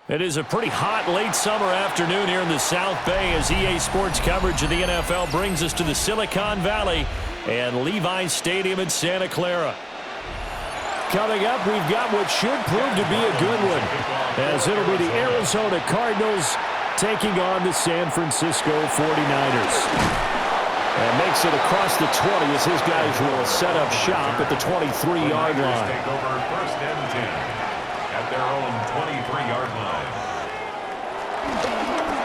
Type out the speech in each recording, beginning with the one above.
It is a pretty hot late summer afternoon here in the South Bay as EA Sports coverage of the NFL brings us to the Silicon Valley and Levi's Stadium in Santa Clara. Coming up, we've got what should prove to be a good one, as it'll be the Arizona Cardinals taking on the San Francisco 49ers. And makes it across the 20 as his guys will set up shop at the 23-yard line. Take over first and 10 at their own 23-yard line.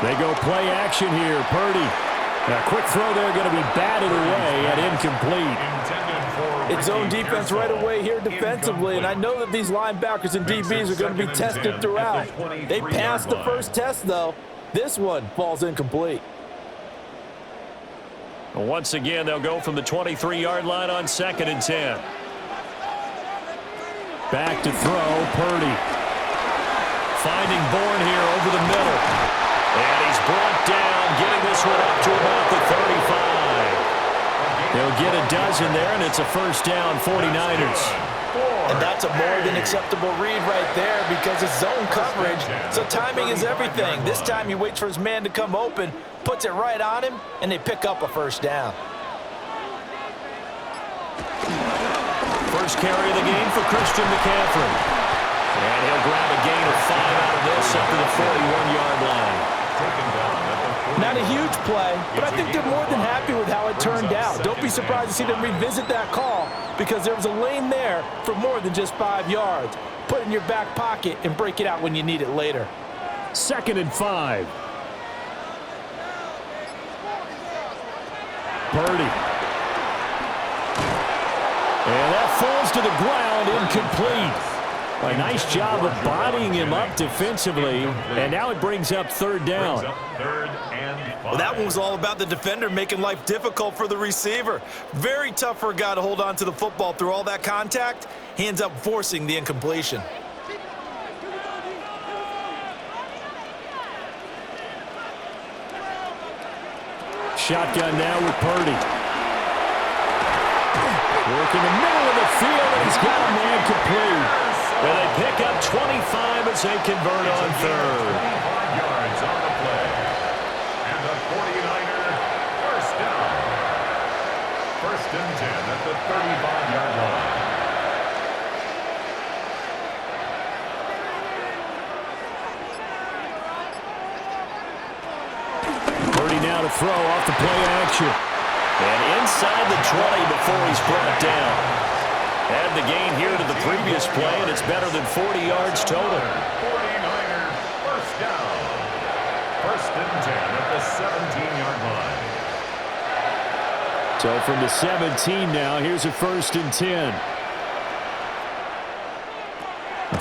They go play action here. Purdy. A quick throw there going to be batted away and incomplete. It's zone defense right away here defensively, and I know that these linebackers and DBs are going to be tested throughout. They passed the first test, though. This one falls incomplete. Once again, they'll go from the 23-yard line on 2nd and 10. Back to throw, Purdy. Finding Bourne here over the middle. And he's brought down, getting this one up to about the 35. They'll get a dozen there, and it's a first down, 49ers. And that's a more than acceptable read right there because it's zone coverage, so timing is everything. This time he waits for his man to come open, puts it right on him, and they pick up a first down. First carry of the game for Christian McCaffrey. And he'll grab a gain of 5 out of this up to the 41-yard line. Not a huge play, but I think they're more than happy with how it turned out. Don't be surprised to see them revisit that call because there was a lane there for more than just 5 yards. Put it in your back pocket and break it out when you need it later. 2nd and 5. Purdy. And that falls to the ground, incomplete. A nice job of bodying him up defensively, and now it brings up 3rd down. Well, that one was all about the defender making life difficult for the receiver. Very tough for a guy to hold on to the football through all that contact. He ends up forcing the incompletion. Shotgun now with Purdy. Work in the middle of the field, and he's got a man complete. And they pick up 25 as they convert on 3rd. Yards on the play. And the 49er first down. 1st and 10 at the 35-yard line. Purdy now to throw off the play action. And inside the 20 before he's brought down. Add the gain here to the previous play, and it's better than 40 yards total. 49er first down. 1st and 10 at the 17-yard line. So from the 17 now, here's a 1st and 10.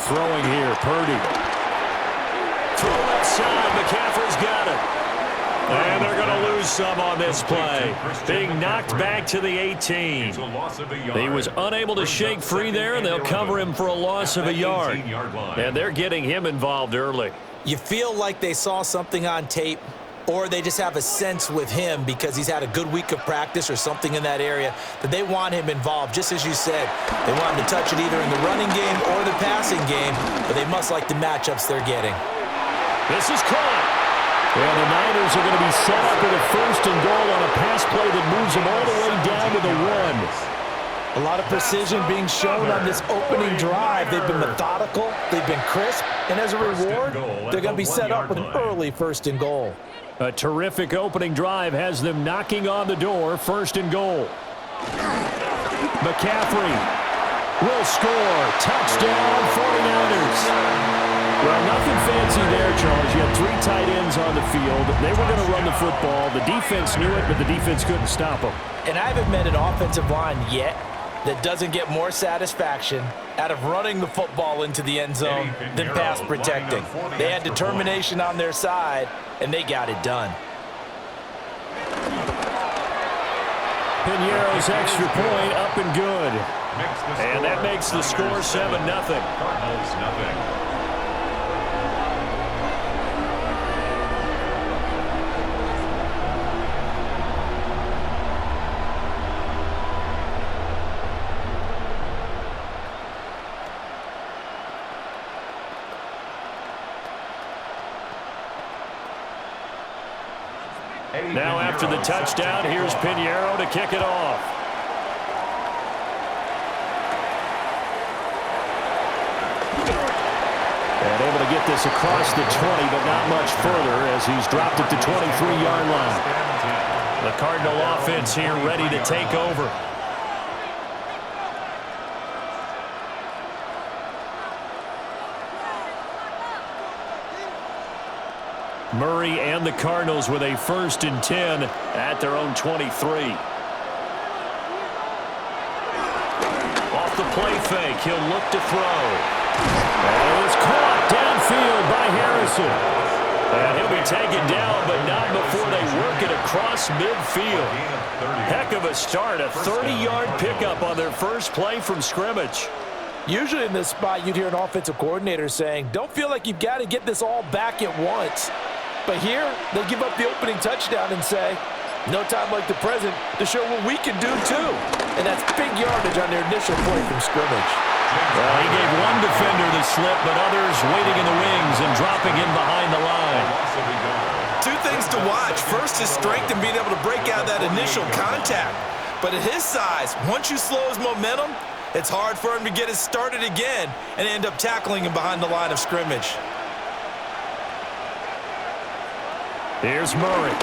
Throwing here, Purdy. Throw left side, McCaffrey's got it. And they're going to lose some on this play. Being knocked back to the 18. He was unable to shake free there, and they'll cover him for a loss of a yard. And they're getting him involved early. You feel like they saw something on tape, or they just have a sense with him because he's had a good week of practice or something in that area that they want him involved. Just as you said, they want him to touch it either in the running game or the passing game, but they must like the matchups they're getting. This is caught. And the Niners are going to be set up with a 1st and goal on a pass play that moves them all the way down to the 1. A lot of precision being shown on this opening drive. They've been methodical, they've been crisp, and as a reward, they're going to be set up with an early 1st and goal. A terrific opening drive has them knocking on the door, 1st and goal. McCaffrey will score. Touchdown, 49ers. Well, nothing fancy there, Charles. You had 3 tight ends on the field. They were going to run the football. The defense knew it, but the defense couldn't stop them. And I haven't met an offensive line yet that doesn't get more satisfaction out of running the football into the end zone than pass protecting. They had determination on their side, and they got it done. Piñeiro's extra point up and good. And that makes the score 7-0. Cardinals nothing. Now after the touchdown, here's Pinheiro to kick it off. And able to get this across the 20, but not much further as he's dropped it to 23-yard line. The Cardinal offense here ready to take over. Murray and the Cardinals with a 1st and 10 at their own 23. Off the play fake, he'll look to throw. And it's caught downfield by Harrison. And he'll be taken down, but not before they work it across midfield. Heck of a start, a 30-yard pickup on their first play from scrimmage. Usually in this spot, you'd hear an offensive coordinator saying, don't feel like you've got to get this all back at once. But here, they give up the opening touchdown and say, no time like the present to show what we can do too. And that's big yardage on their initial play from scrimmage. Well, he gave one defender the slip, but others waiting in the wings and dropping in behind the line. Two things to watch. First, his strength and being able to break out that initial contact. But at his size, once you slow his momentum, it's hard for him to get it started again and end up tackling him behind the line of scrimmage. Here's Murray.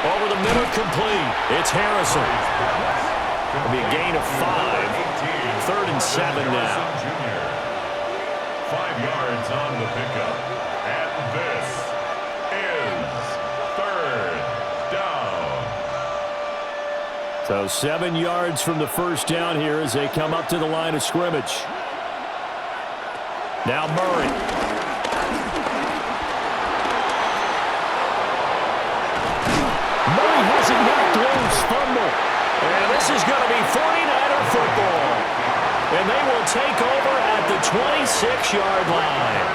Over the middle, complete. It's Harrison. It'll be a gain of 5. 3rd and 7 now. 5 yards on the pickup. And this is 3rd down. So 7 yards from the first down here as they come up to the line of scrimmage. Now Murray. Has it knocked loose, fumble. And this is going to be 49er football. And they will take over at the 26-yard line.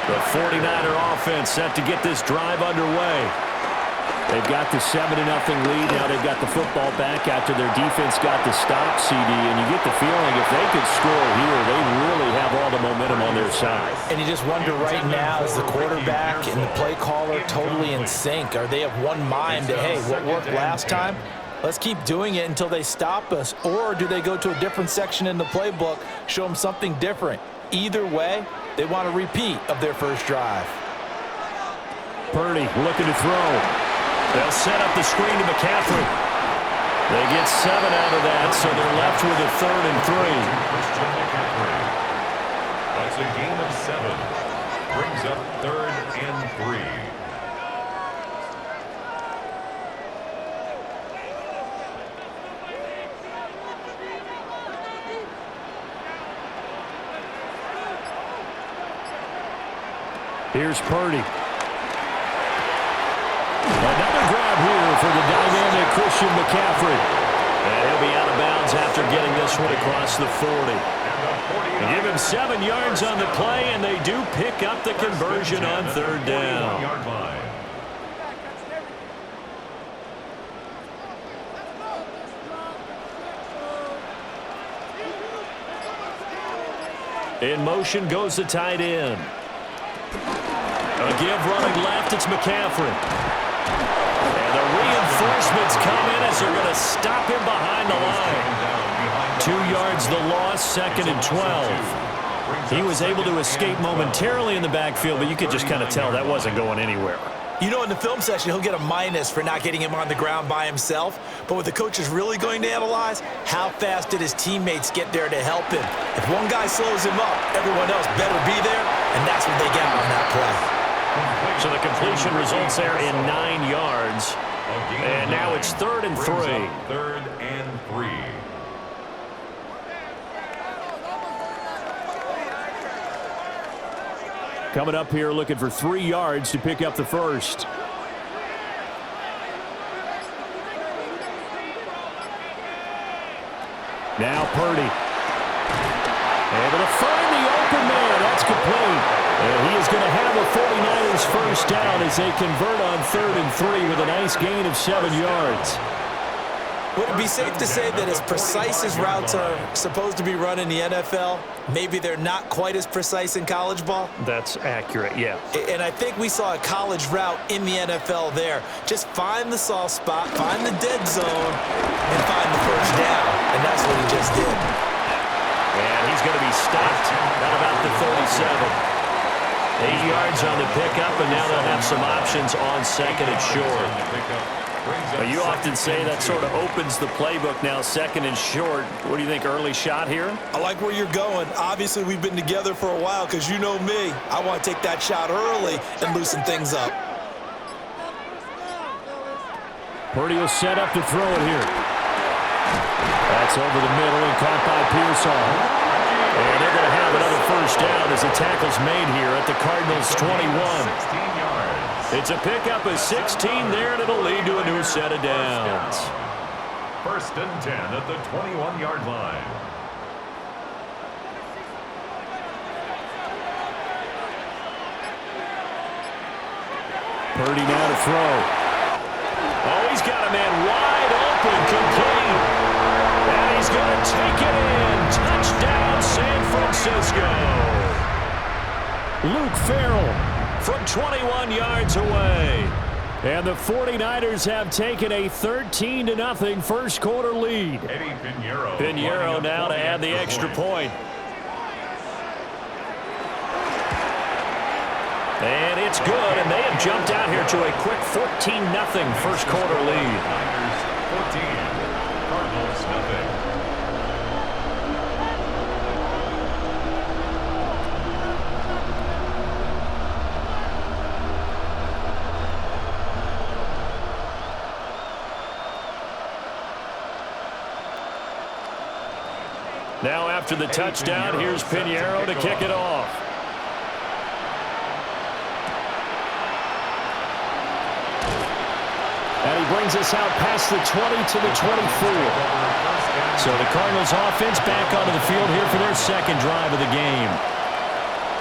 The 49er offense set to get this drive underway. They've got the 7-0 lead. Now they've got the football back after their defense got the stop, CD. And you get the feeling if they could score here, they really have all the momentum on their side. And you just wonder right now, is the quarterback and the play caller totally in sync? Are they of one mind that, hey, what worked last time? Let's keep doing it until they stop us. Or do they go to a different section in the playbook, show them something different? Either way, they want a repeat of their first drive. Purdy looking to throw. They'll set up the screen to McCaffrey. They get 7 out of that, so they're left with a 3rd and 3. That's a gain of 7. Brings up 3rd and 3. Here's Purdy. Another grab here for the dynamic Christian McCaffrey. And he'll be out of bounds after getting this one across the 40. They give him 7 yards on the play, and they do pick up the conversion on 3rd down. In motion goes the tight end. A give running left, it's McCaffrey. And the reinforcements come in as they're going to stop him behind the line. 2 yards the loss, 2nd and 12. He was able to escape momentarily in the backfield, but you could just kind of tell that wasn't going anywhere. You know, in the film session, he'll get a minus for not getting him on the ground by himself. But what the coach is really going to analyze, how fast did his teammates get there to help him? If one guy slows him up, everyone else better be there, and that's what they got on that play. So the completion results there in 9 yards. And now it's 3rd and 3. 3rd and 3. Coming up here looking for 3 yards to pick up the first. Now Purdy. Able to find the open man. That's complete. And he is going to have a 49ers first down as they convert on 3rd and 3 with a nice gain of 7 yards. Would it be safe to say that as precise as routes are supposed to be run in the NFL, maybe they're not quite as precise in college ball? That's accurate, yeah. And I think we saw a college route in the NFL there. Just find the soft spot, find the dead zone, and find the first down. And that's what he just did. And he's going to be stopped at about the 37. 8 yards on the pickup, and now they'll have some options on second and short. You often say that sort of opens the playbook now, second and short. What do you think, early shot here? I like where you're going. Obviously, we've been together for a while because you know me. I want to take that shot early and loosen things up. Purdy will set up to throw it here. That's over the middle and caught by Pearsall. And they're going to have another first down as the tackle's made here at the Cardinals' 21. It's a pickup of 16 there, and it'll lead to a new set of downs. First and 10 at the 21-yard line. Purdy now to throw. Oh, he's got a man wide open, complete. And he's going to take it in. Touchdown, San Francisco. Luke Farrell from 21 yards away. And the 49ers have taken a 13-0 first quarter lead. Pinheiro now to add the extra point. And it's good, and they have jumped out here to a quick 14-0 first quarter lead. 14, Cardinals nothing. Now after the touchdown, here's Pinheiro to kick it off. And he brings us out past the 20 to the 24. So the Cardinals offense back onto the field here for their second drive of the game.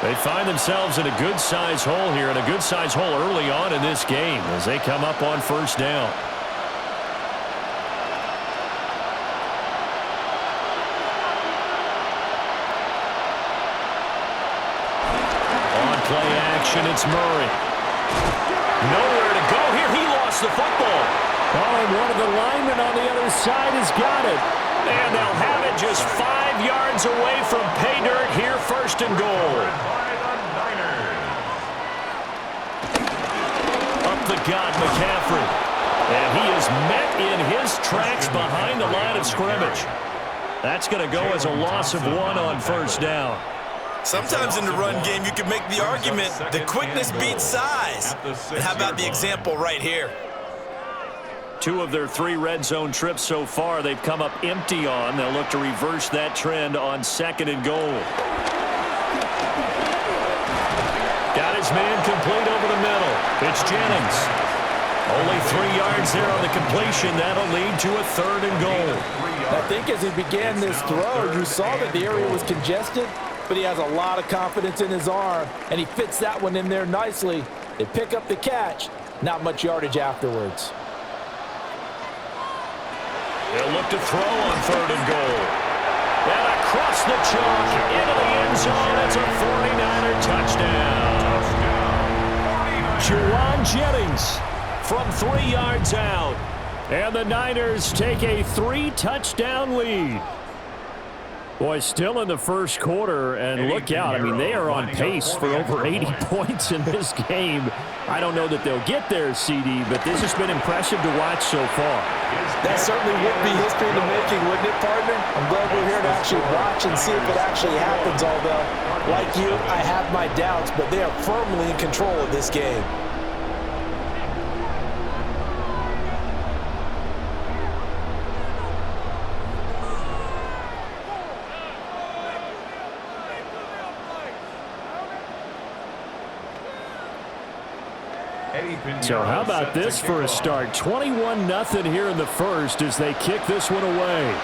They find themselves in a good-sized hole here, and a good-sized hole early on in this game as they come up on first down. Play action, it's Murray. Nowhere to go here. He lost the football. Oh, and one of the linemen on the other side has got it. And they'll have it just 5 yards away from pay dirt here, first and goal. Up the gut, McCaffrey. And he is met in his tracks behind the line of scrimmage. That's going to go as a loss of 1 on first down. Sometimes in the run game, you can make the argument that quickness beats size. And how about the example right here? 2 of their 3 red zone trips so far, they've come up empty on. They'll look to reverse that trend on second and goal. Got his man complete over the middle. It's Jennings. Only 3 yards there on the completion. That'll lead to a third and goal. I think as he began this throw, you saw that the area was congested, but he has a lot of confidence in his arm, and he fits that one in there nicely. They pick up the catch, not much yardage afterwards. They'll look to throw on third and goal. And across the chalk into the end zone. It's a 49er touchdown. Juwan Jennings from 3 yards out. And the Niners take a 3-touchdown lead. Boy, still in the first quarter, and look out. I mean, they are on pace for over 80 points in this game. I don't know that they'll get there, CD, but this has been impressive to watch so far. That certainly would be history in the making, wouldn't it, partner? I'm glad we're here to actually watch and see if it actually happens, although, like you, I have my doubts, but they are firmly in control of this game. So how about this for a start? 21-0 here in the first as they kick this one away.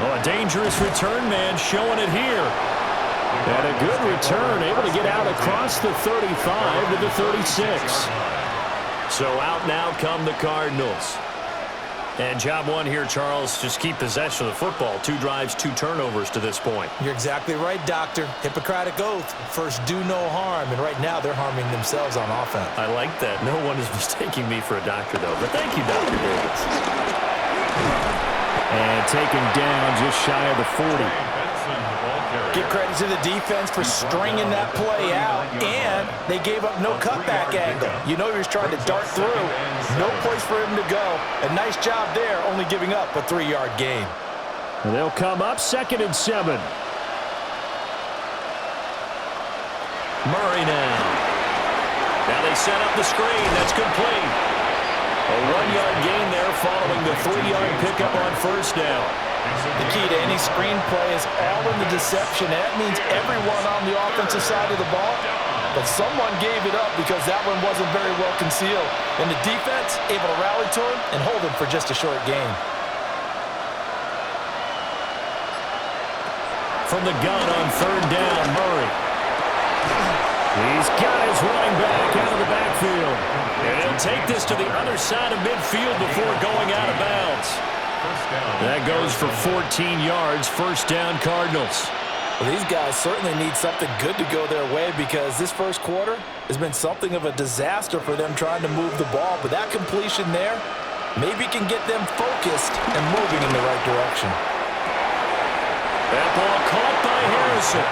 Oh, a dangerous return man showing it here. And a good return, able to get out across the 35 to the 36. So out now come the Cardinals. And job one here, Charles, just keep possession of the football. 2 drives, 2 turnovers to this point. You're exactly right, Doctor. Hippocratic oath. First, do no harm. And right now, they're harming themselves on offense. I like that. No one is mistaking me for a doctor, though. But thank you, Dr. Davis. And taken down just shy of the 40. Give credit to the defense for stringing that play out, and they gave up no cutback angle. You know he was trying to dart through. No place for him to go. A nice job there, only giving up a 3-yard gain. And they'll come up 2nd and 7. Murray now. Now they set up the screen. That's complete. A 1-yard gain there following the 3-yard pickup on first down. The key to any screen play is all in the deception. That means everyone on the offensive side of the ball. But someone gave it up because that one wasn't very well concealed. And the defense able to rally to him and hold him for just a short gain. From the gun on 3rd down, Murray. He's got his running back out of the backfield. And he'll take this to the other side of midfield before going out of bounds. That goes for 14 yards. First down, Cardinals. Well, these guys certainly need something good to go their way because this first quarter has been something of a disaster for them trying to move the ball. But that completion there maybe can get them focused and moving in the right direction. That ball caught by Harrison.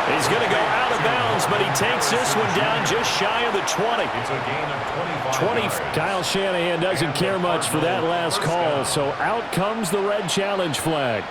He's going to go out of bounds, but he takes this one down just shy of the 20. It's a gain of 25 yards. Kyle Shanahan doesn't care much for that last call, so out comes the red challenge flag.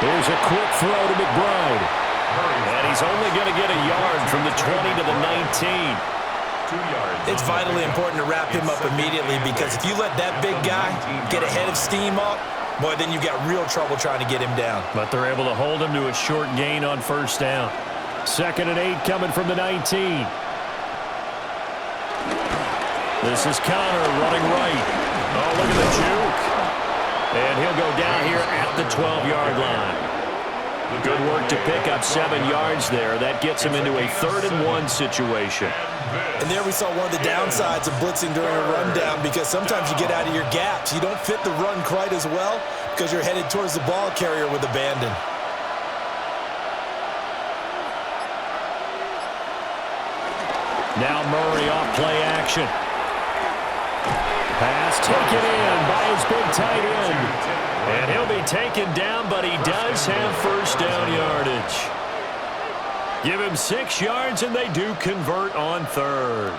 Here's a quick throw to McBride. And he's only going to get a yard from the 20 to the 19. 2 yards. It's vitally important to wrap him up immediately because if you let that big guy get a head of steam up, boy, then you've got real trouble trying to get him down. But they're able to hold him to a short gain on first down. 2nd and 8 coming from the 19. This is Connor running right. Oh, look at the juke. And he'll go down here at the 12-yard line. Good work to pick up 7 yards there. That gets him into a 3rd and 1 situation. And there we saw one of the downsides of blitzing during a rundown because sometimes you get out of your gaps. You don't fit the run quite as well because you're headed towards the ball carrier with abandon. Now Murray off play action. Pass taken in by his big tight end. And he'll be taken down, but he does have first down yardage. Give him 6 yards, and they do convert on 3rd.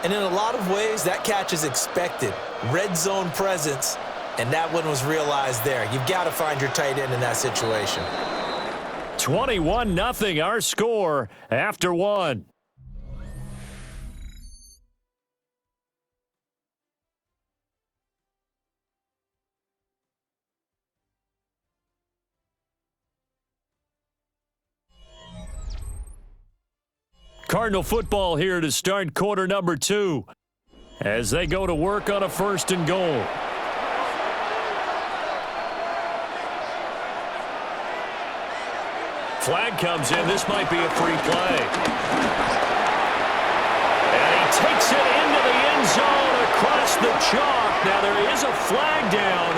And in a lot of ways, that catch is expected. Red zone presence, and that one was realized there. You've got to find your tight end in that situation. 21-0 our score after 1. Cardinal football here to start quarter number 2 as they go to work on a 1st and goal. Flag comes in. This might be a free play. And he takes it into the end zone across the chalk. Now there is a flag down,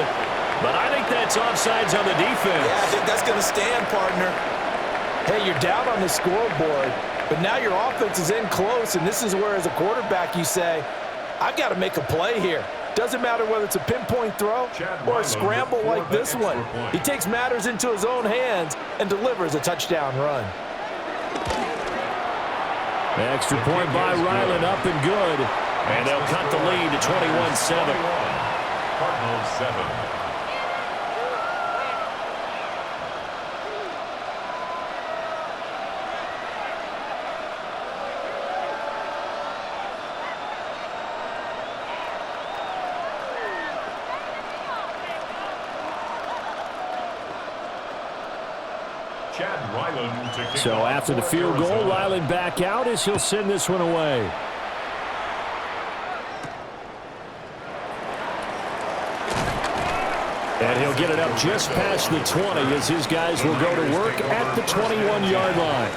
but I think that's offsides on the defense. Yeah, I think that's going to stand, partner. Hey, you're down on the scoreboard, but now your offense is in close, and this is where, as a quarterback, you say, I've got to make a play here. Doesn't matter whether it's a pinpoint throw or a scramble like this one. He takes matters into his own hands and delivers a touchdown run. Extra point by Ryland, up and good. And they'll cut the lead to 21-7. Cardinals 7. Chad Ryland to kick So off after the for field goal, Arizona. Ryland back out as he'll send this one away. And he'll get it up just past the 20 as his guys will go to work at the 21-yard line.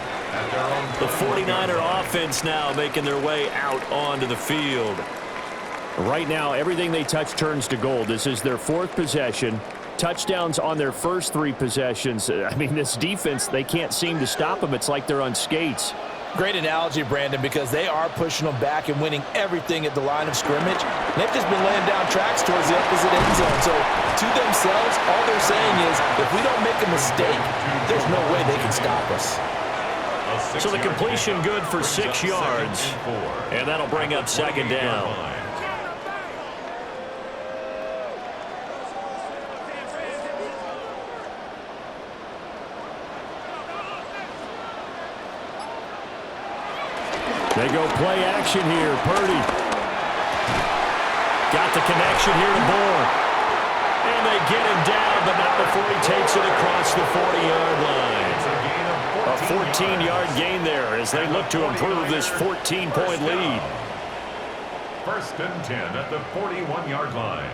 The 49er offense now making their way out onto the field. Right now, everything they touch turns to gold. This is their fourth possession. Touchdowns on their first three possessions. I mean, this defense, they can't seem to stop them. It's like they're on skates. Great analogy, Brandon, because they are pushing them back and winning everything at the line of scrimmage. They've just been laying down tracks towards the opposite end zone. So to themselves, all they're saying is, if we don't make a mistake, there's no way they can stop us. So the completion good for 6 yards, and that'll bring up second down. They go play action here. Purdy got the connection here to Bourne. And they get him down, but not before he takes it across the 40-yard line. A 14-yard gain there as they look to improve this 14-point lead. First and 10 at the 41-yard line.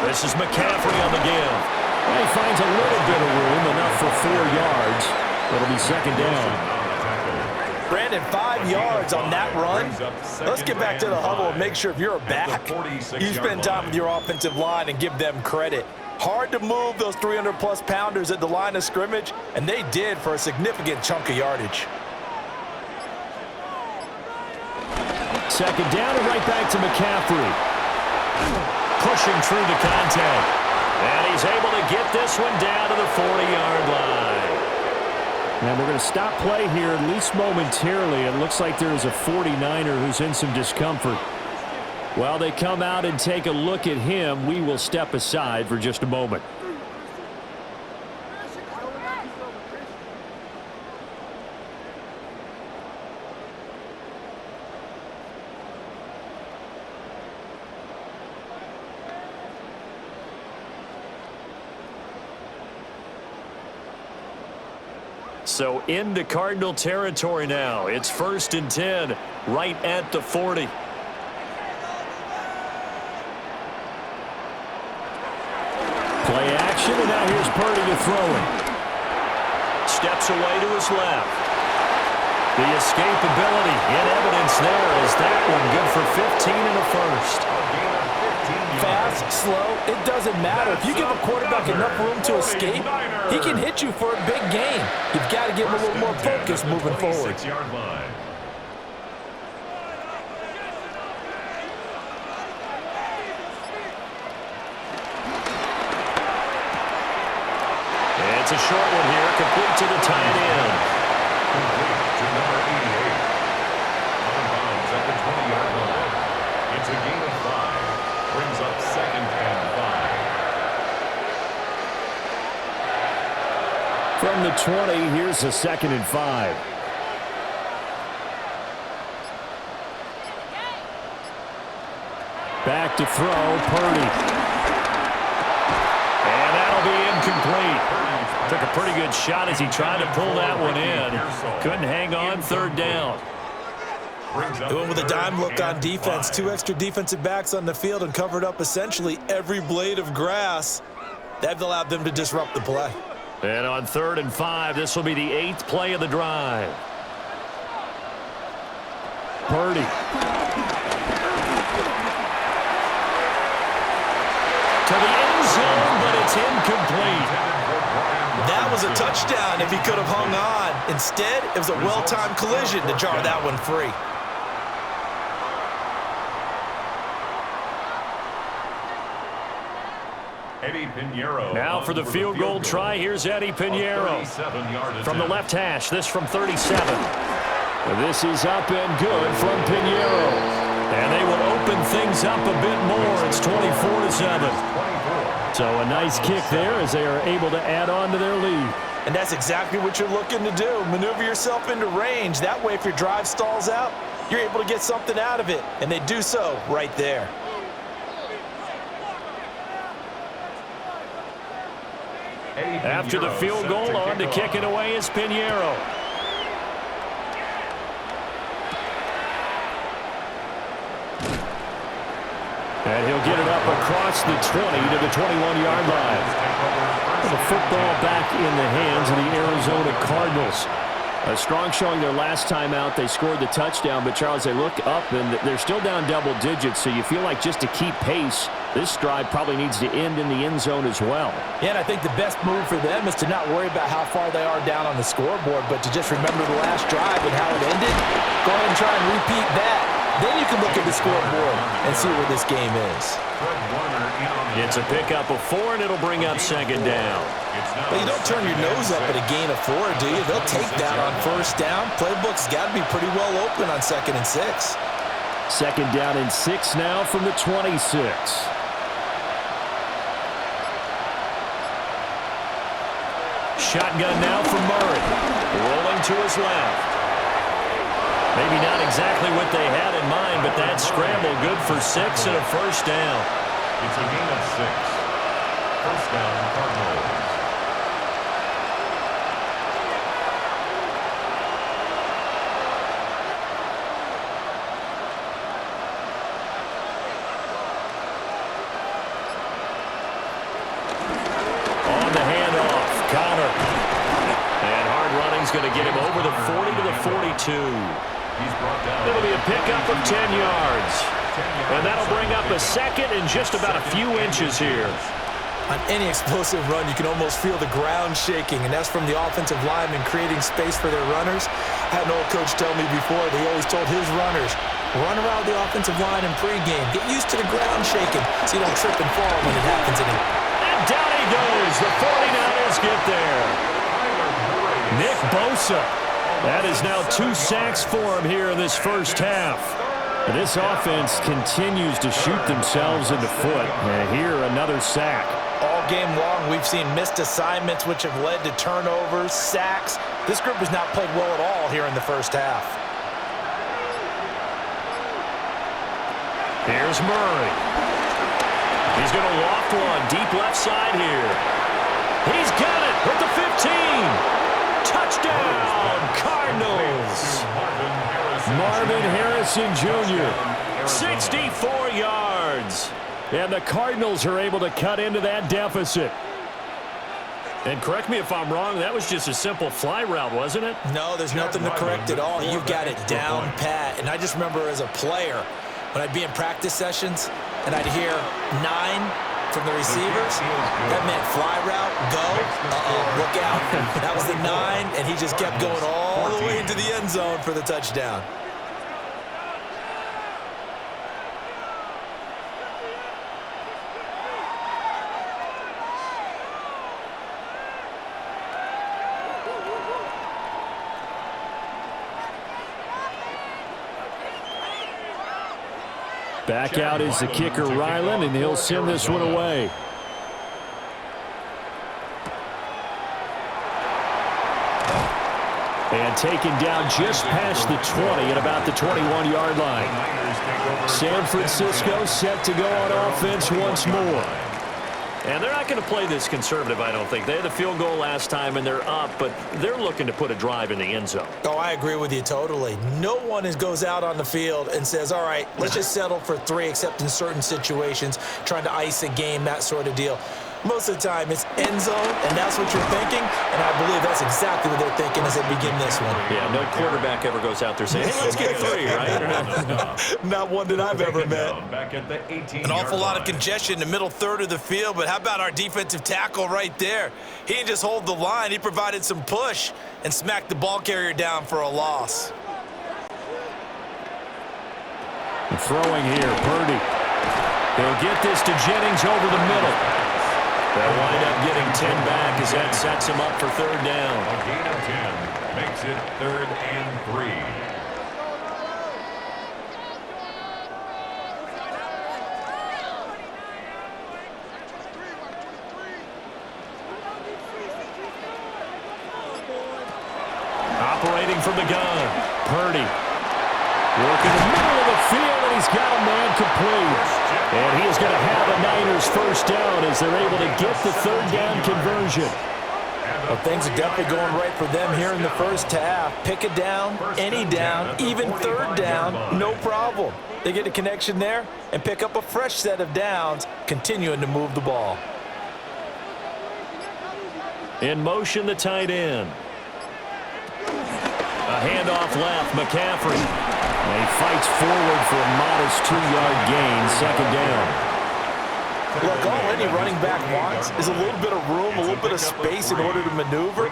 This is McCaffrey on the give. He finds a little bit of room, enough for 4 yards. It'll be second down. Brandon, 5 yards on that run. Let's get back to the huddle and make sure if you're a back, you spend time with your offensive line and give them credit. Hard to move those 300-plus pounders at the line of scrimmage, and they did for a significant chunk of yardage. Second down and right back to McCaffrey. Pushing through the contact. And he's able to get this one down to the 40-yard line. And we're going to stop play here, at least momentarily. It looks like there is a 49er who's in some discomfort. While they come out and take a look at him, we will step aside for just a moment. So into Cardinal territory now. It's first and 10, right at the 40. Play action, and now here's Purdy to throw it. Steps away to his left. The escapability in evidence there is that one good for 15 and a first. Fast, slow, it doesn't matter. If you give a quarterback enough room to escape, he can hit you for a big gain. You've got to give him a little more focus moving forward. It's a short one here, complete to the tight end. Complete to number 88. On bounds at the 20-yard line. It's a gain of 5. Brings up second and 5. From the 20, here's a second and 5. Back to throw, Purdy. And that'll be incomplete. Took a pretty good shot as he tried to pull that one in. Couldn't hang on, third down. Going with a dime look on defense. 2 extra defensive backs on the field and covered up essentially every blade of grass. That allowed them to disrupt the play. And on 3rd and 5, this will be the 8th play of the drive. Purdy. To the end zone, but it's incomplete. That was a touchdown if he could have hung on. Instead, it was a well-timed collision to jar that one free. Now for the field goal try, here's Eddie Pinheiro. From the left hash, this from 37. This is up and good from Pinheiro. And they will open things up a bit more. It's 24-7. So a nice kick there as they are able to add on to their lead. And that's exactly what you're looking to do. Maneuver yourself into range. That way, if your drive stalls out, you're able to get something out of it, and they do so right there. After the field goal, on to kick it away is Pinheiro. And he'll get it up across the 20 to the 21-yard line. The football back in the hands of the Arizona Cardinals. A strong showing their last time out. They scored the touchdown, but, Charles, they look up, and they're still down double digits, so you feel like just to keep pace, this drive probably needs to end in the end zone as well. Yeah, and I think the best move for them is to not worry about how far they are down on the scoreboard, but to just remember the last drive and how it ended. Go ahead and try and repeat that. Then you can look at the scoreboard and see where this game is. It's a pickup of 4, and it'll bring up second down. But you don't turn your nose up at a gain of 4, do you? They'll take that on first down. Playbook's got to be pretty well open on 2nd and 6. Second down and 6 now from the 26. Shotgun now for Murray. Rolling to his left. Maybe not exactly what they had in mind, but that scramble good for 6 and a first down. It's a gain of 6. First down, Cardinals. On the handoff, Connor. And hard running's going to get him over the 40 to the 42. It'll be a pickup of 10 yards. And that'll bring up a second and just about a few inches here. On any explosive run, you can almost feel the ground shaking, and that's from the offensive linemen creating space for their runners. I had an old coach tell me before, they always told his runners, run around the offensive line in pregame. Get used to the ground shaking so you don't trip and fall when it happens. And down he goes. The 49ers get there. Nick Bosa. That is now 2 sacks for him here in this first half. This offense continues to shoot themselves in the foot. And here, another sack. All game long, we've seen missed assignments, which have led to turnovers, sacks. This group has not played well at all here in the first half. Here's Murray. He's going to loft one deep left side here. He's got it at the 15. Touchdown, Cardinals. Marvin Harrison Jr., 64 yards. And the Cardinals are able to cut into that deficit. And correct me if I'm wrong, that was just a simple fly route, wasn't it? No, there's nothing to correct at all. You've got it down pat. And I just remember as a player, when I'd be in practice sessions and I'd hear 9 from the receivers, that meant fly route, go, look out. That was the 9, and he just kept going all the way into the end zone for the touchdown. Back out is the kicker, Ryland, and he'll send this one away. And taken down just past the 20 at about the 21-yard line. San Francisco set to go on offense once more. And they're not going to play this conservative, I don't think. They had the field goal last time, and they're up, but they're looking to put a drive in the end zone. Oh, I agree with you totally. No one goes out on the field and says, all right, let's just settle for 3, except in certain situations, trying to ice a game, that sort of deal. Most of the time, it's end zone, and that's what you're thinking, and I believe that's exactly what they're thinking as they begin this one. Yeah, no quarterback ever goes out there saying, hey, let's get 3, right? Not one that I've ever met. Back at the 18-yard An awful lot of line. congestion in the middle third of the field, but how about our defensive tackle right there? He didn't just hold the line. He provided some push and smacked the ball carrier down for a loss. Throwing here, Purdy. He'll get this to Jennings over the middle. They'll wind up getting 10 back as that sets him up for third down. A gain of 10 makes it 3rd and 3. Operating from the gun, Purdy. Working the middle of the field, and he's got a man complete. And he is going to have a Niners first down as they're able to get the third down conversion. Well, things are definitely going right for them here in the first half. Pick it down, any down, even third down, no problem. They get a connection there and pick up a fresh set of downs, continuing to move the ball. In motion, the tight end. A handoff left, McCaffrey. And he fights forward for a modest 2-yard gain, second down. Look, all any running back wants is a little bit of room, a little bit of space in order to maneuver,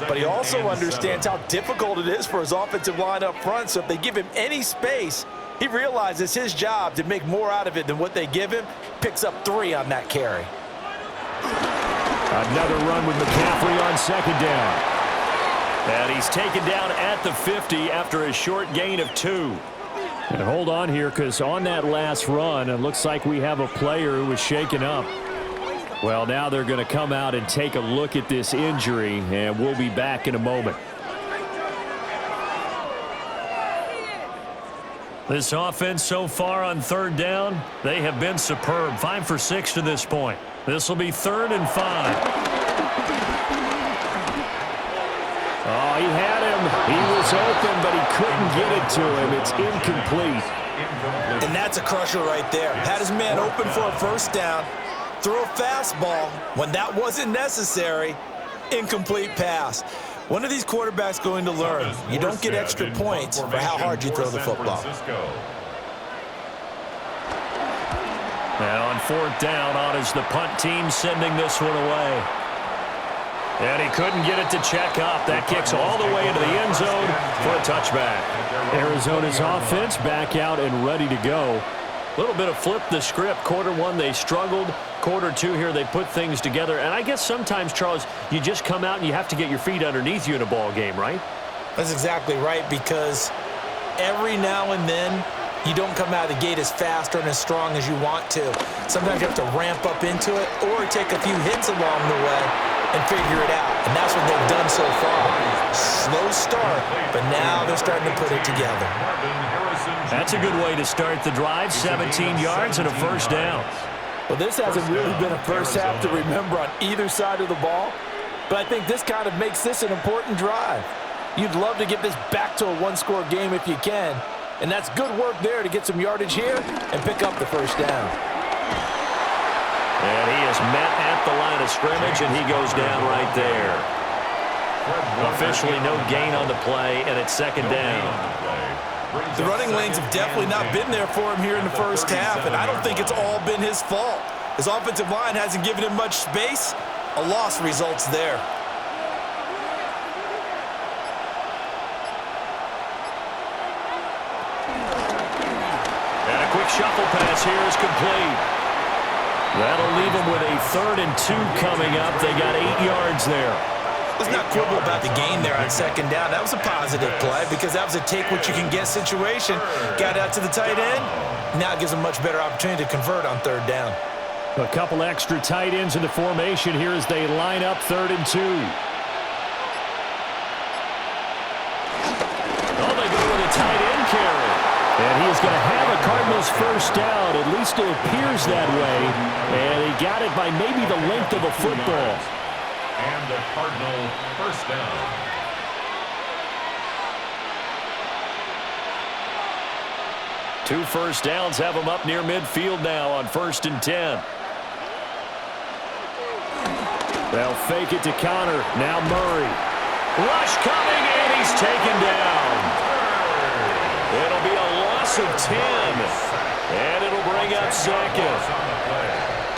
but he also understands how difficult it is for his offensive line up front, so if they give him any space, he realizes his job to make more out of it than what they give him, picks up 3 on that carry. Another run with McCaffrey on second down. And he's taken down at the 50 after a short gain of 2. And hold on here, because on that last run, it looks like we have a player who was shaken up. Well, now they're going to come out and take a look at this injury, and we'll be back in a moment. This offense so far on third down, they have been superb. 5 for 6 to this point. This will be 3rd and 5. Oh, he had him. He was open, but he couldn't get it to him. It's incomplete. And that's a crusher right there. Had his man open for a first down, threw a fastball when that wasn't necessary, incomplete pass. When are these quarterbacks going to learn? You don't get extra points for how hard you throw the football. And on 4th down, on is the punt team sending this one away. And he couldn't get it to check up. That kicks all the way into the end zone for a touchback. Arizona's offense back out and ready to go. A little bit of flip the script. Quarter 1, they struggled. Quarter 2 here, they put things together. And I guess sometimes, Charles, you just come out and you have to get your feet underneath you in a ball game, right? That's exactly right, because every now and then, you don't come out of the gate as fast or as strong as you want to. Sometimes you have to ramp up into it or take a few hits along the way and figure it out. And that's what they've done so far. Slow start, but now they're starting to put it together. That's a good way to start the drive. 17 yards and a first down. Well, this hasn't really been a first half to remember on either side of the ball, but I think this kind of makes this an important drive. You'd love to get this back to a one-score game if you can, and that's good work there to get some yardage here and pick up the first down. And he is met at the line of scrimmage, and he goes down right there. Officially no gain on the play, and it's second down. The running lanes have definitely not been there for him here in the first half, and I don't think it's all been his fault. His offensive line hasn't given him much space. A loss results there. And a quick shuffle pass here is complete. That'll leave him with a 3rd and 2 coming up. They got 8 yards there. Let's not quibble about the gain there on second down. That was a positive play because that was a take-what-you-can-get situation. Got out to the tight end. Now it gives him a much better opportunity to convert on 3rd down. A couple extra tight ends in the formation here as they line up 3rd and 2. Oh, they go with a tight end carry. And he's going to have a Cardinals first down. At least it appears that way. And he got it by maybe the length of a football. And the Cardinal first down. Two first downs have him up near midfield now on 1st and 10. They'll fake it to Connor. Now Murray. Rush coming, and he's taken down. It'll be a loss of 10. And it'll bring up second.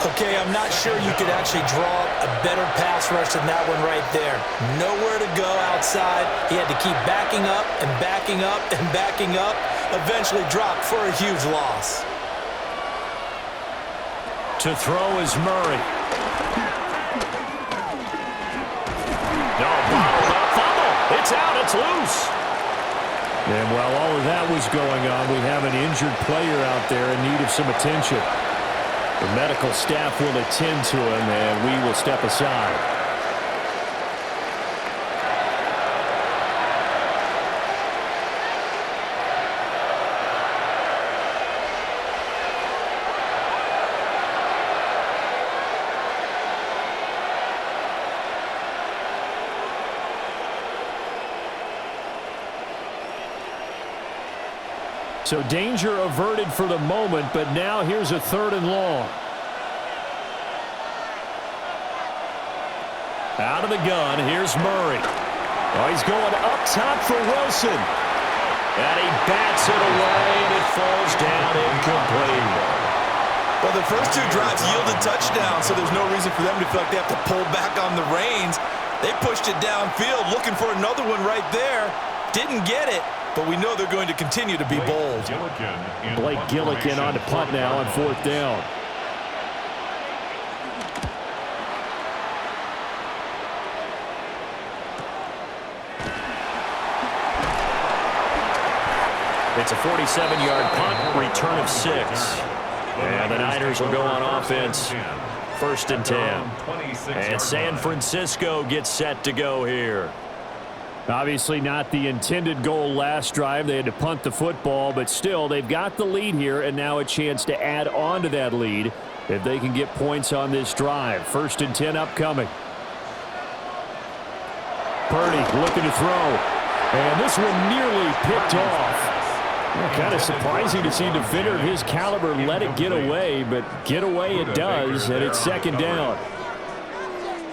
Okay, I'm not sure you could actually draw a better pass rush than that one right there. Nowhere to go outside. He had to keep backing up and backing up and backing up. Eventually dropped for a huge loss. To throw is Murray. No, bottled up, fumble. It's out, it's loose. And while all of that was going on, we have an injured player out there in need of some attention. The medical staff will attend to him, and we will step aside. So danger averted for the moment, but now here's a 3rd and long. Out of the gun, here's Murray. Oh, he's going up top for Wilson. And he bats it away, and it falls down incomplete. Well, the first 2 drives yielded touchdowns, so there's no reason for them to feel like they have to pull back on the reins. They pushed it downfield, looking for another one right there. Didn't get it, but we know they're going to continue to be bold. Blake Gillikin on to punt now on 4th down. It's a 47-yard punt, return of 6. And the Niners will go on offense, 1st and 10. And San Francisco gets set to go here. Obviously not the intended goal last drive. They had to punt the football, but still, they've got the lead here, and now a chance to add on to that lead if they can get points on this drive. 1st and 10 upcoming. Purdy looking to throw. And this one nearly picked off. Kind of surprising to see a defender of his caliber let it get away, but get away it does, and it's 2nd down.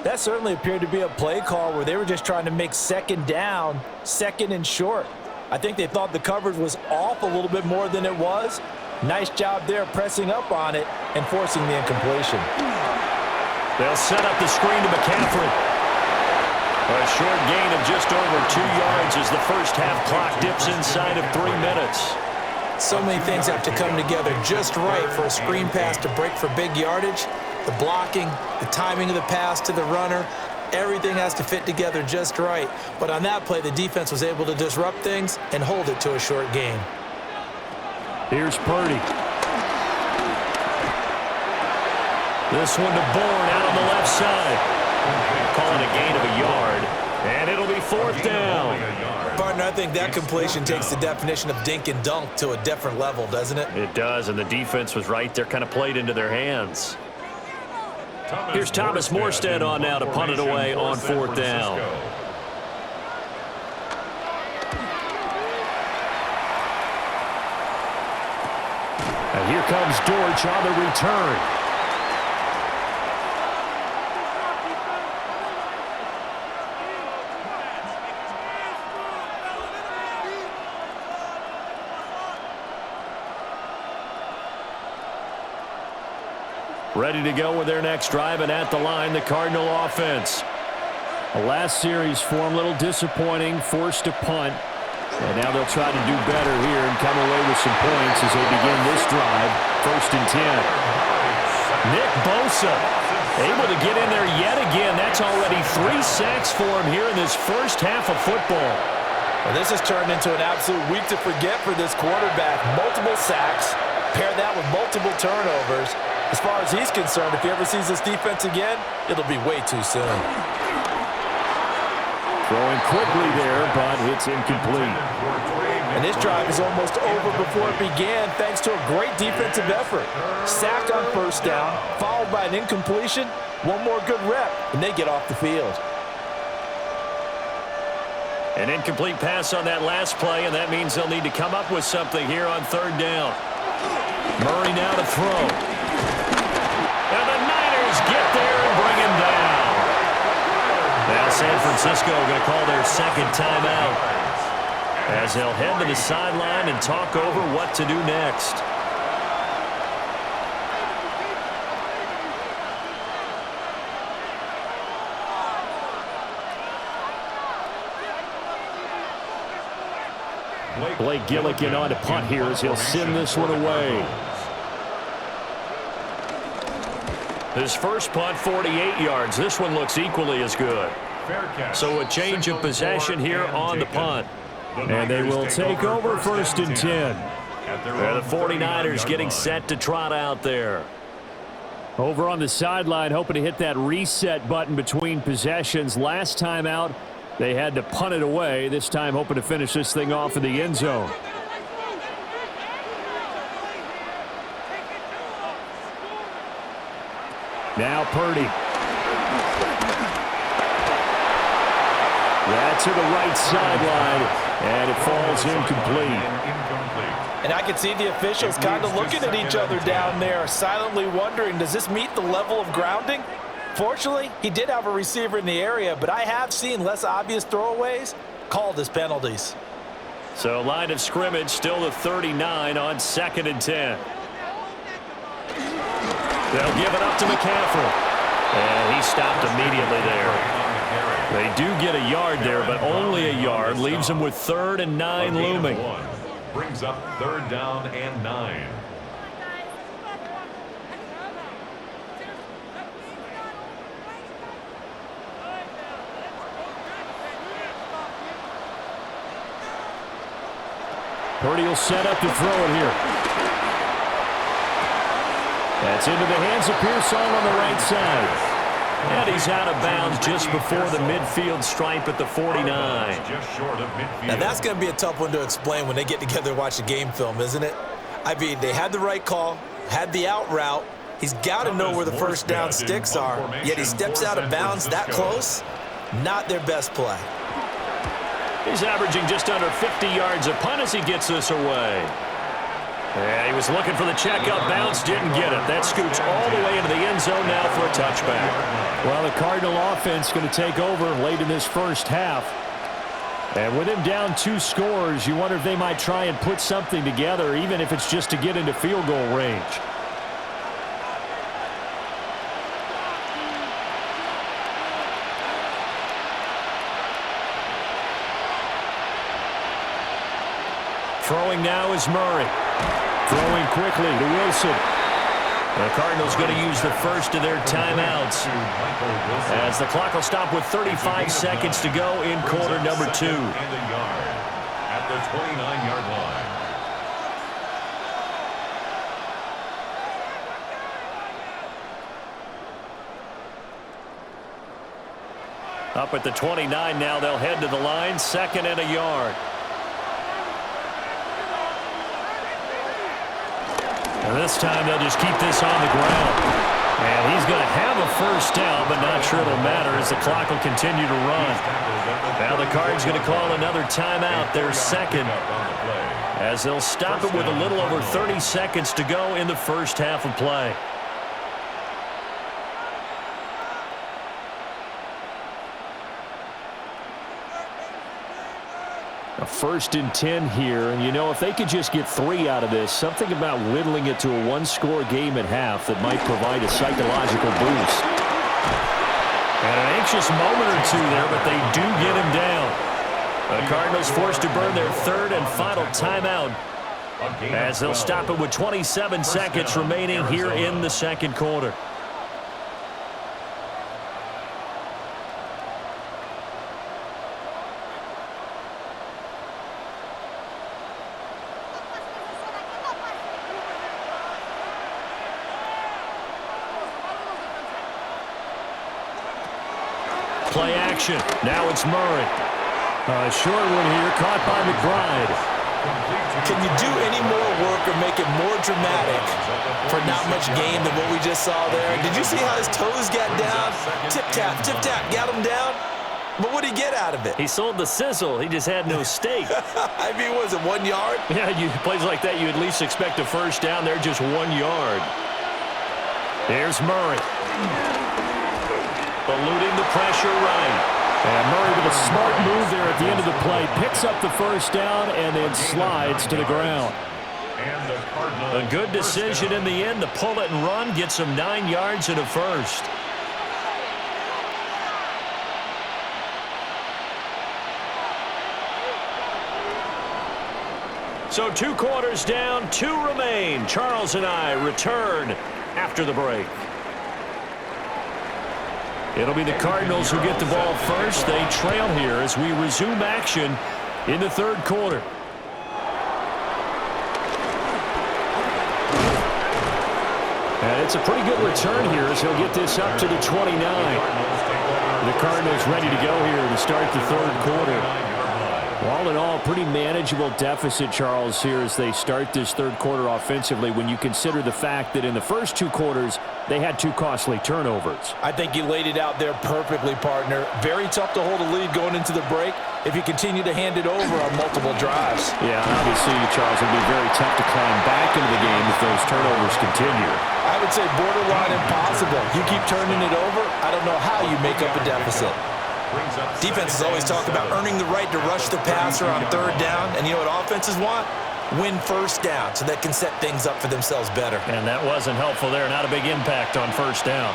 That certainly appeared to be a play call where they were just trying to make 2nd down, 2nd and short. I think they thought the coverage was off a little bit more than it was. Nice job there pressing up on it and forcing the incompletion. They'll set up the screen to McCaffrey. A short gain of just over 2 yards as the first half clock dips inside of 3 minutes. So many things have to come together just right for a screen pass to break for big yardage. The blocking, the timing of the pass to the runner, everything has to fit together just right. But on that play, the defense was able to disrupt things and hold it to a short gain. Here's Purdy. This one to Bourne out on the left side. Calling a gain of a yard, and it'll be 4th down. Partner, I think that completion takes the definition of dink and dunk to a different level, doesn't it? It does, and the defense was right there, kind of played into their hands. Here's Thomas Morstead on now to punt it away on 4th down. And here comes Dortch on the return. Ready to go with their next drive, and at the line, the Cardinal offense. The last series for them, a little disappointing, forced to punt. And now they'll try to do better here and come away with some points as they begin this drive, 1st and 10. Nick Bosa able to get in there yet again. That's already 3 sacks for him here in this first half of football. Well, this has turned into an absolute week to forget for this quarterback. Multiple sacks, pair that with multiple turnovers. As far as he's concerned, if he ever sees this defense again, it'll be way too soon. Throwing quickly there, but it's incomplete. And this drive is almost over before it began thanks to a great defensive effort. Sack on 1st down, followed by an incompletion, one more good rep, and they get off the field. An incomplete pass on that last play, and that means they'll need to come up with something here on 3rd down. Murray now to throw. And the Niners get there and bring him down. Now San Francisco going to call their 2nd timeout as they'll head to the sideline and talk over what to do next. Blake Gillikin on to punt here as he'll send this one away. His first punt, 48 yards. This one looks equally as good. So a change of possession here on the punt. And they will take over 1st and 10. The 49ers getting set to trot out there. Over on the sideline, hoping to hit that reset button between possessions. Last time out, they had to punt it away. This time hoping to finish this thing off in the end zone. Now Purdy. That to the right sideline, and it falls incomplete. And I can see the officials kind of looking at each other down there, silently wondering, does this meet the level of grounding? Fortunately, he did have a receiver in the area, but I have seen less obvious throwaways called as penalties. So line of scrimmage, still the 39 on 2nd and 10. They'll give it up to McCaffrey. And he stopped immediately there. They do get a yard there, but only a yard. Leaves them with 3rd and 9 looming. Brings up 3rd down and 9. Purdy will set up to throw it here. That's into the hands of Pearson on the right side. And he's out of bounds just before the midfield stripe at the 49. Now that's going to be a tough one to explain when they get together and watch a game film, isn't it? I mean, they had the right call, had the out route. He's got to know where the first down sticks are, yet he steps out of bounds that close. Not their best play. He's averaging just under 50 yards a punt as he gets this away. Yeah, he was looking for the check-up bounce, didn't get it. That scoots all the way into the end zone now for a touchback. Well, the Cardinal offense going to take over late in this first half. And with him down 2 scores, you wonder if they might try and put something together, even if it's just to get into field goal range. Throwing now is Murray. Throwing quickly to Wilson. The Cardinals going to use the first of their timeouts as the clock will stop with 35 seconds to go in quarter number 2. And a yard at the 29-yard line. Up at the 29 now, they'll head to the line, 2nd and a yard. And this time they'll just keep this on the ground. And he's going to have a first down, but not sure it'll matter as the clock will continue to run. Now the Cards going to call another timeout, their 2nd, as they'll stop it with a little over 30 seconds to go in the first half of play. A 1st and 10 here, and you know, if they could just get 3 out of this, something about whittling it to a 1-score game at half that might provide a psychological boost. And an anxious moment or two there, but they do get him down. The Cardinals forced to burn their 3rd and final timeout as they'll stop it with 27 seconds remaining here in the 2nd quarter. Play action. Now it's Murray. A short one here, caught by McBride. Can you do any more work or make it more dramatic for not much gain than what we just saw there? Did you see how his toes got down? Tip-tap, got him down. But what did he get out of it? He sold the sizzle. He just had no steak. I mean, was it 1 yard? Yeah, plays like that, you at least expect a first down. They're just 1 yard. There's Murray. Eluding the pressure right. And Murray with a smart move there at the end of the play. Picks up the first down and then slides to the ground. A good decision in the end to pull it and run. Gets him 9 yards and a first. So 2 quarters down, 2 remain. Charles and I return after the break. It'll be the Cardinals who get the ball first. They trail here as we resume action in the 3rd quarter. And it's a pretty good return here as he'll get this up to the 29. The Cardinals ready to go here to start the 3rd quarter. All in all, pretty manageable deficit, Charles, here as they start this 3rd quarter offensively when you consider the fact that in the first 2 quarters, they had 2 costly turnovers. I think you laid it out there perfectly, partner. Very tough to hold a lead going into the break. if you continue to hand it over on multiple drives. Yeah, obviously, Charles, it'll be very tough to climb back into the game if those turnovers continue. I would say borderline impossible. You keep turning it over, I don't know how you make up a deficit. Defenses always talk about earning the right to rush the passer on third down, and you know what offenses want? Win first down so they can set things up for themselves better. And that wasn't helpful there. Not a big impact on first down.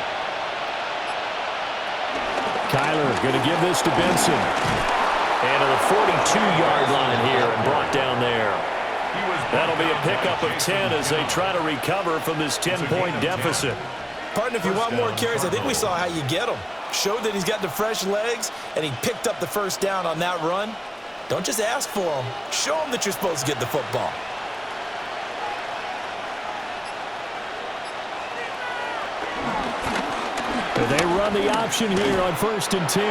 Kyler going to give this to Benson. And to the 42-yard line here and brought down there. That'll be a pickup of 10 as they try to recover from this 10-point deficit. Partner, if you want more carries, I think we saw how you get them. Showed that he's got the fresh legs, and he picked up the first down on that run. Don't just ask for them. Show them that you're supposed to get the football. They run the option here on 1st and 10.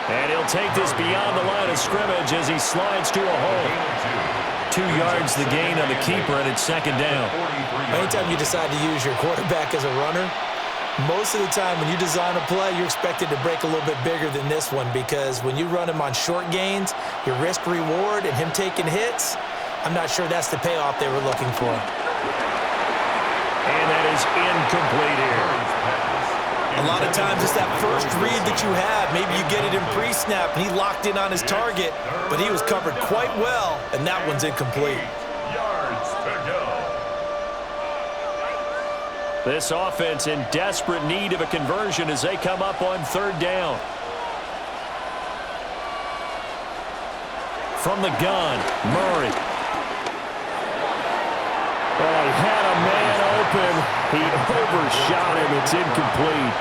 And he'll take this beyond the line of scrimmage as he slides to a hole. 2 yards the gain on the keeper, and it's 2nd down. Anytime you decide to use your quarterback as a runner, most of the time when you design a play, you're expected to break a little bit bigger than this one, because when you run him on short gains, your risk-reward and him taking hits, I'm not sure that's the payoff they were looking for. And that is incomplete here. A lot of times it's that first read that you have. Maybe you get it in pre-snap, and he locked in on his target, but he was covered quite well, and that one's incomplete. This offense in desperate need of a conversion as they come up on 3rd down. From the gun, Murray. Oh, he had a man open. He overshot him. It's incomplete.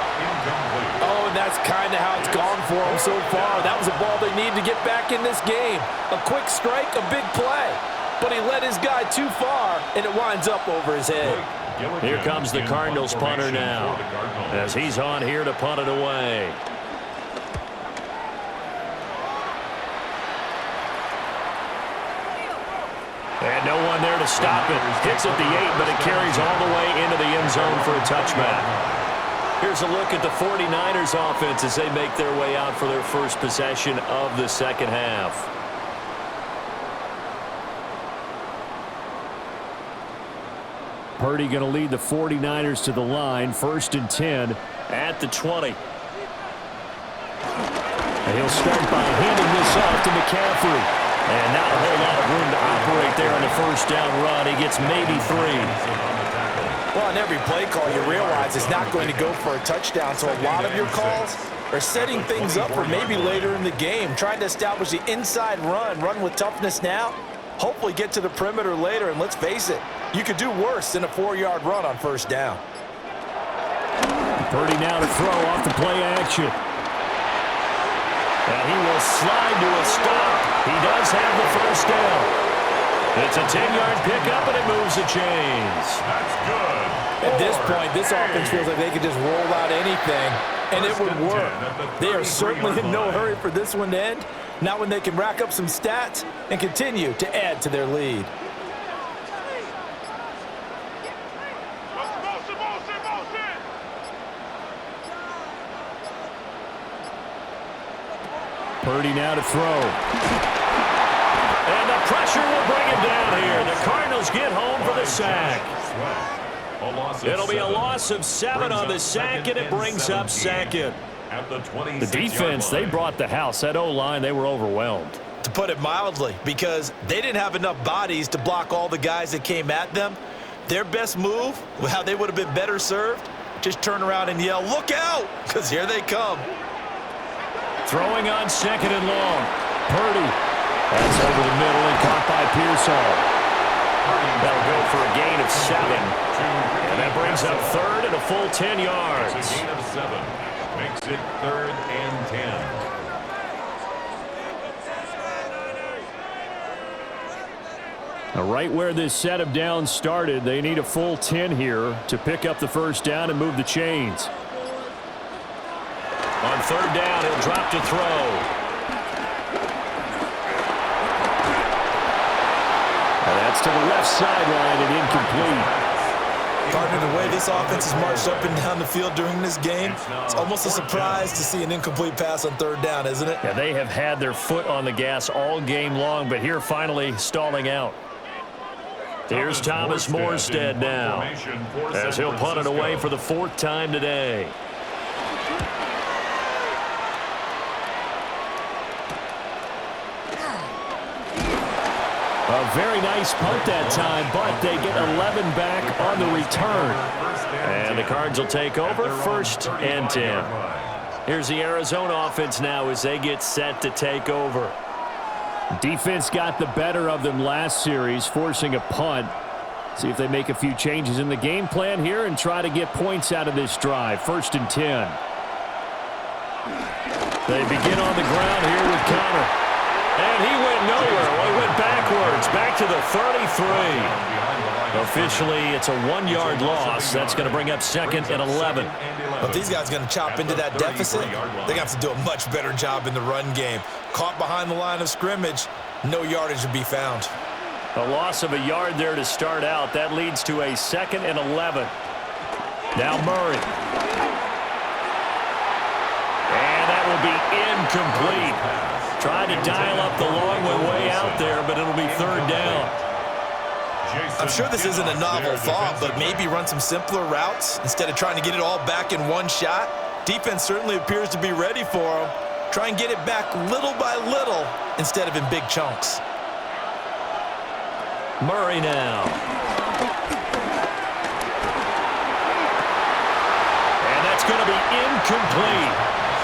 Oh, and that's kind of how it's gone for them so far. That was a ball they need to get back in this game. A quick strike, a big play. But he led his guy too far, and it winds up over his head. Here comes the Cardinals punter now, as he's on here to punt it away. And no one there to stop it. Hits at the 8, but it carries all the way into the end zone for a touchback. Here's a look at the 49ers offense as they make their way out for their first possession of the 2nd half. Purdy going to lead the 49ers to the line. 1st and 10 at the 20. And he'll start by handing this off to McCaffrey. And not a whole lot of room to operate there on the 1st down run. He gets maybe 3. Well, on every play call, you realize it's not going to go for a touchdown, so a lot of your calls are setting things up for maybe later in the game, trying to establish the inside run with toughness now, hopefully get to the perimeter later, and let's face it, you could do worse than a 4-yard run on 1st down. Purdy now to throw off the play action. And he will slide to a stop. He does have the 1st down. It's a 10-yard pickup, and it moves the chains. That's good. At this point, this offense feels like they could just roll out anything, and it would work. They are certainly in no hurry for this one to end, not when they can rack up some stats and continue to add to their lead. Purdy now to throw. And the pressure will bring him down here. The Cardinals get home for the sack. It'll be a loss of 7 on the sack, and it brings up 2nd. The defense, they brought the house. That O-line, they were overwhelmed. To put it mildly, because they didn't have enough bodies to block all the guys that came at them. Their best move, how they would have been better served, just turn around and yell, "Look out!" because here they come. Throwing on 2nd and long. Purdy. That's over the middle and caught by Pearsall. That'll go for a gain of 7. And that brings up 3rd and a full 10 yards. It's a gain of 7. Makes it 3rd and 10. Now, right where this set of downs started, they need a full 10 here to pick up the 1st down and move the chains. On 3rd down, he'll drop to throw. And that's to the left sideline and incomplete. Partner, the way this offense has marched up and down the field during this game, it's almost a surprise to see an incomplete pass on third down, isn't it? Yeah, they have had their foot on the gas all game long, but here finally stalling out. Here's Thomas Morstead now, as he'll punt it away for the 4th time today. A very nice punt that time, but they get 11 back on the return. And the Cards will take over, 1st and 10. Here's the Arizona offense now as they get set to take over. Defense got the better of them last series, forcing a punt. See if they make a few changes in the game plan here and try to get points out of this drive. 1st and 10. They begin on the ground here with Connor. And he went nowhere. Well, he went backwards, back to the 33. Officially, it's a 1-yard loss. That's going to bring up 2nd and 11. Well, if these guys are going to chop into that deficit, they're going to have to do a much better job in the run game. Caught behind the line of scrimmage, no yardage to be found. A loss of a yard there to start out. That leads to a 2nd and 11. Now Murray. And that will be incomplete. Tried to dial up the long way out there, but it'll be 3rd down. I'm sure this isn't a novel thought, but maybe run some simpler routes instead of trying to get it all back in one shot. Defense certainly appears to be ready for them. Try and get it back little by little instead of in big chunks. Murray now. And that's going to be incomplete.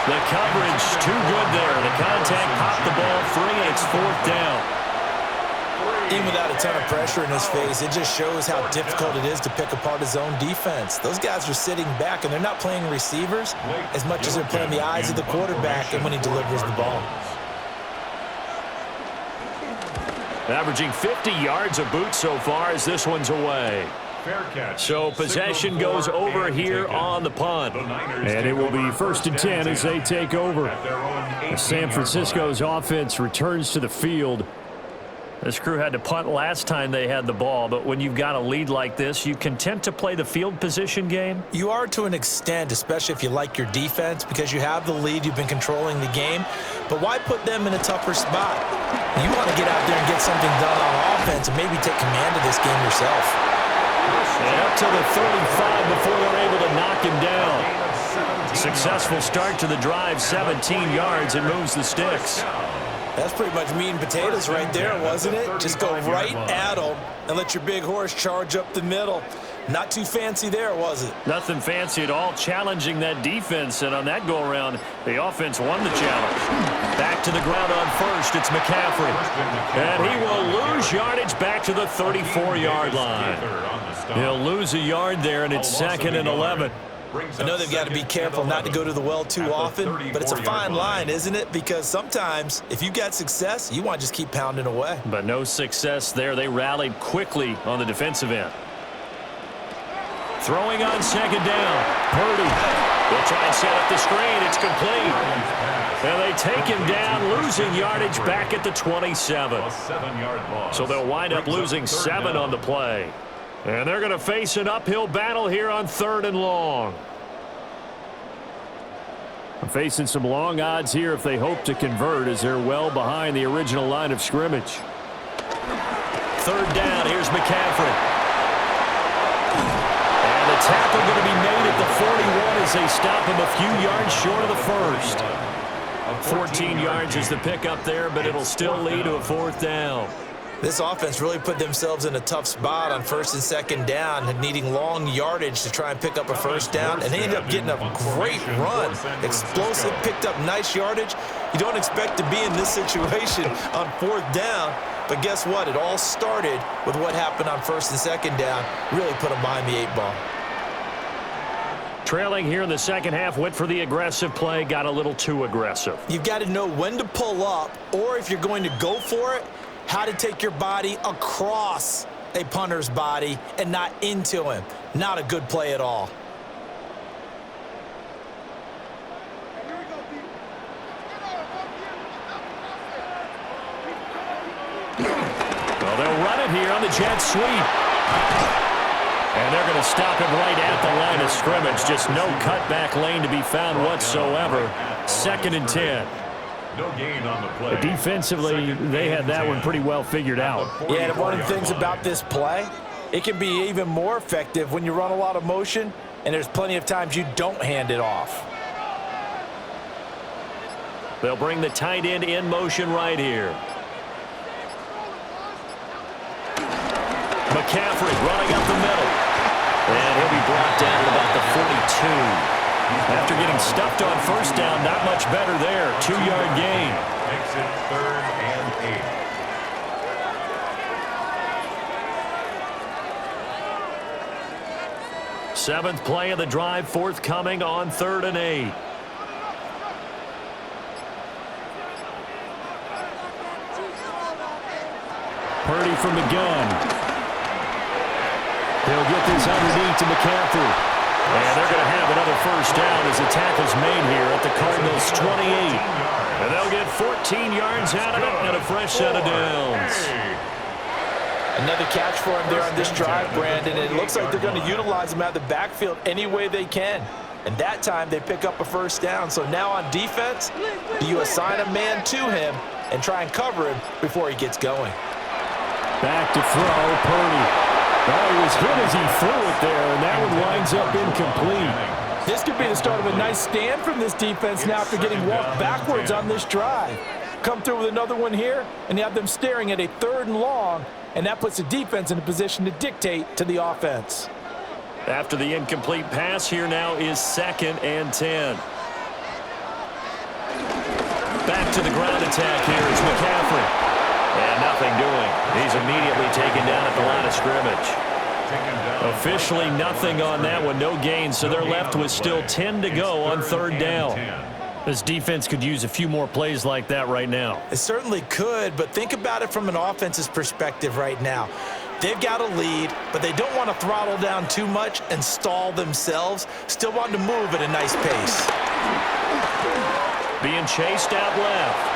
The coverage too good there. The contact popped the ball free, and it's 4th down. Even without a ton of pressure in his face, it just shows how difficult it is to pick apart his own defense. Those guys are sitting back, and they're not playing receivers as much as they're playing the eyes of the quarterback and when he delivers the ball. Averaging 50 yards a boot so far as this one's away. So possession goes over here on the punt. And it will be 1st and 10 as they take over. San Francisco's offense returns to the field. This crew had to punt last time they had the ball, but when you've got a lead like this, you content to play the field position game? You are to an extent, especially if you like your defense, because you have the lead, you've been controlling the game. But why put them in a tougher spot? You want to get out there and get something done on offense and maybe take command of this game yourself. And up to the 35 before they're able to knock him down. Successful start to the drive, 17 yards, and moves the sticks. That's pretty much meat and potatoes right there, wasn't it? Just go right at them and let your big horse charge up the middle. Not too fancy there, was it? Nothing fancy at all, challenging that defense, and on that go-around, the offense won the challenge. Back to the ground on 1st, it's McCaffrey. And he will lose yardage back to the 34-yard line. He'll lose a yard there, and it's 2nd and 11. I know they've got to be careful not to go to the well too often, but it's a fine line, isn't it? Because sometimes, if you got success, you want to just keep pounding away. But no success there. They rallied quickly on the defensive end. Throwing on 2nd down. Purdy will try and set up the screen. It's complete. And they take him down, losing yardage back at the 27. So they'll wind up losing 7 on the play. And they're going to face an uphill battle here on 3rd and long. Facing some long odds here if they hope to convert, as they're well behind the original line of scrimmage. 3rd down, here's McCaffrey. And the tackle going to be made at the 41 as they stop him a few yards short of the 1st. 14 yards is the pickup there, but it'll still lead to a 4th down. This offense really put themselves in a tough spot on 1st and 2nd down, needing long yardage to try and pick up a 1st down, and they ended up getting a great run. Explosive, picked up nice yardage. You don't expect to be in this situation on 4th down, but guess what? It all started with what happened on 1st and 2nd down. Really put them behind the 8 ball. Trailing here in the second half, went for the aggressive play, got a little too aggressive. You've got to know when to pull up, or if you're going to go for it, how to take your body across a punter's body and not into him. Not a good play at all. Well, they'll run it here on the jet sweep. And they're going to stop him right at the line of scrimmage. Just no cutback lane to be found whatsoever. 2nd and 10. No gain on the play. Defensively, they had that one pretty well figured out. Yeah, and one of the things about this play, it can be even more effective when you run a lot of motion, and there's plenty of times you don't hand it off. They'll bring the tight end in motion right here. McCaffrey running up the middle. And he'll be brought down at about the 42. After getting stuffed on first down, not much better there. 2-yard gain. Makes it 3rd and 8. 7th play of the drive, forthcoming on 3rd and 8. Purdy from the gun. He'll get this underneath to McCaffrey. And they're going to have another first down as the tackle's made here at the Cardinals' 28. And they'll get 14 yards out of it and a fresh set of downs. Another catch for him there on this drive, Brandon. And it looks like they're going to utilize him out of the backfield any way they can. And that time they pick up a first down. So now on defense, do you assign a man to him and try and cover him before he gets going? Back to throw, Purdy. Oh, he was hit as he threw it there, and that one winds up incomplete. This could be the start of a nice stand from this defense now after getting walked backwards on this drive. Come through with another one here, and you have them staring at a 3rd and long, and that puts the defense in a position to dictate to the offense. After the incomplete pass, here now is 2nd and 10. Back to the ground attack here is McCaffrey. And nothing doing. He's immediately taken down at the line of scrimmage. Officially nothing on that one, no gain, so they're left with still 10 to go on 3rd down. This defense could use a few more plays like that right now. It certainly could, but think about it from an offense's perspective right now. They've got a lead, but they don't want to throttle down too much and stall themselves. Still want to move at a nice pace. Being chased out left.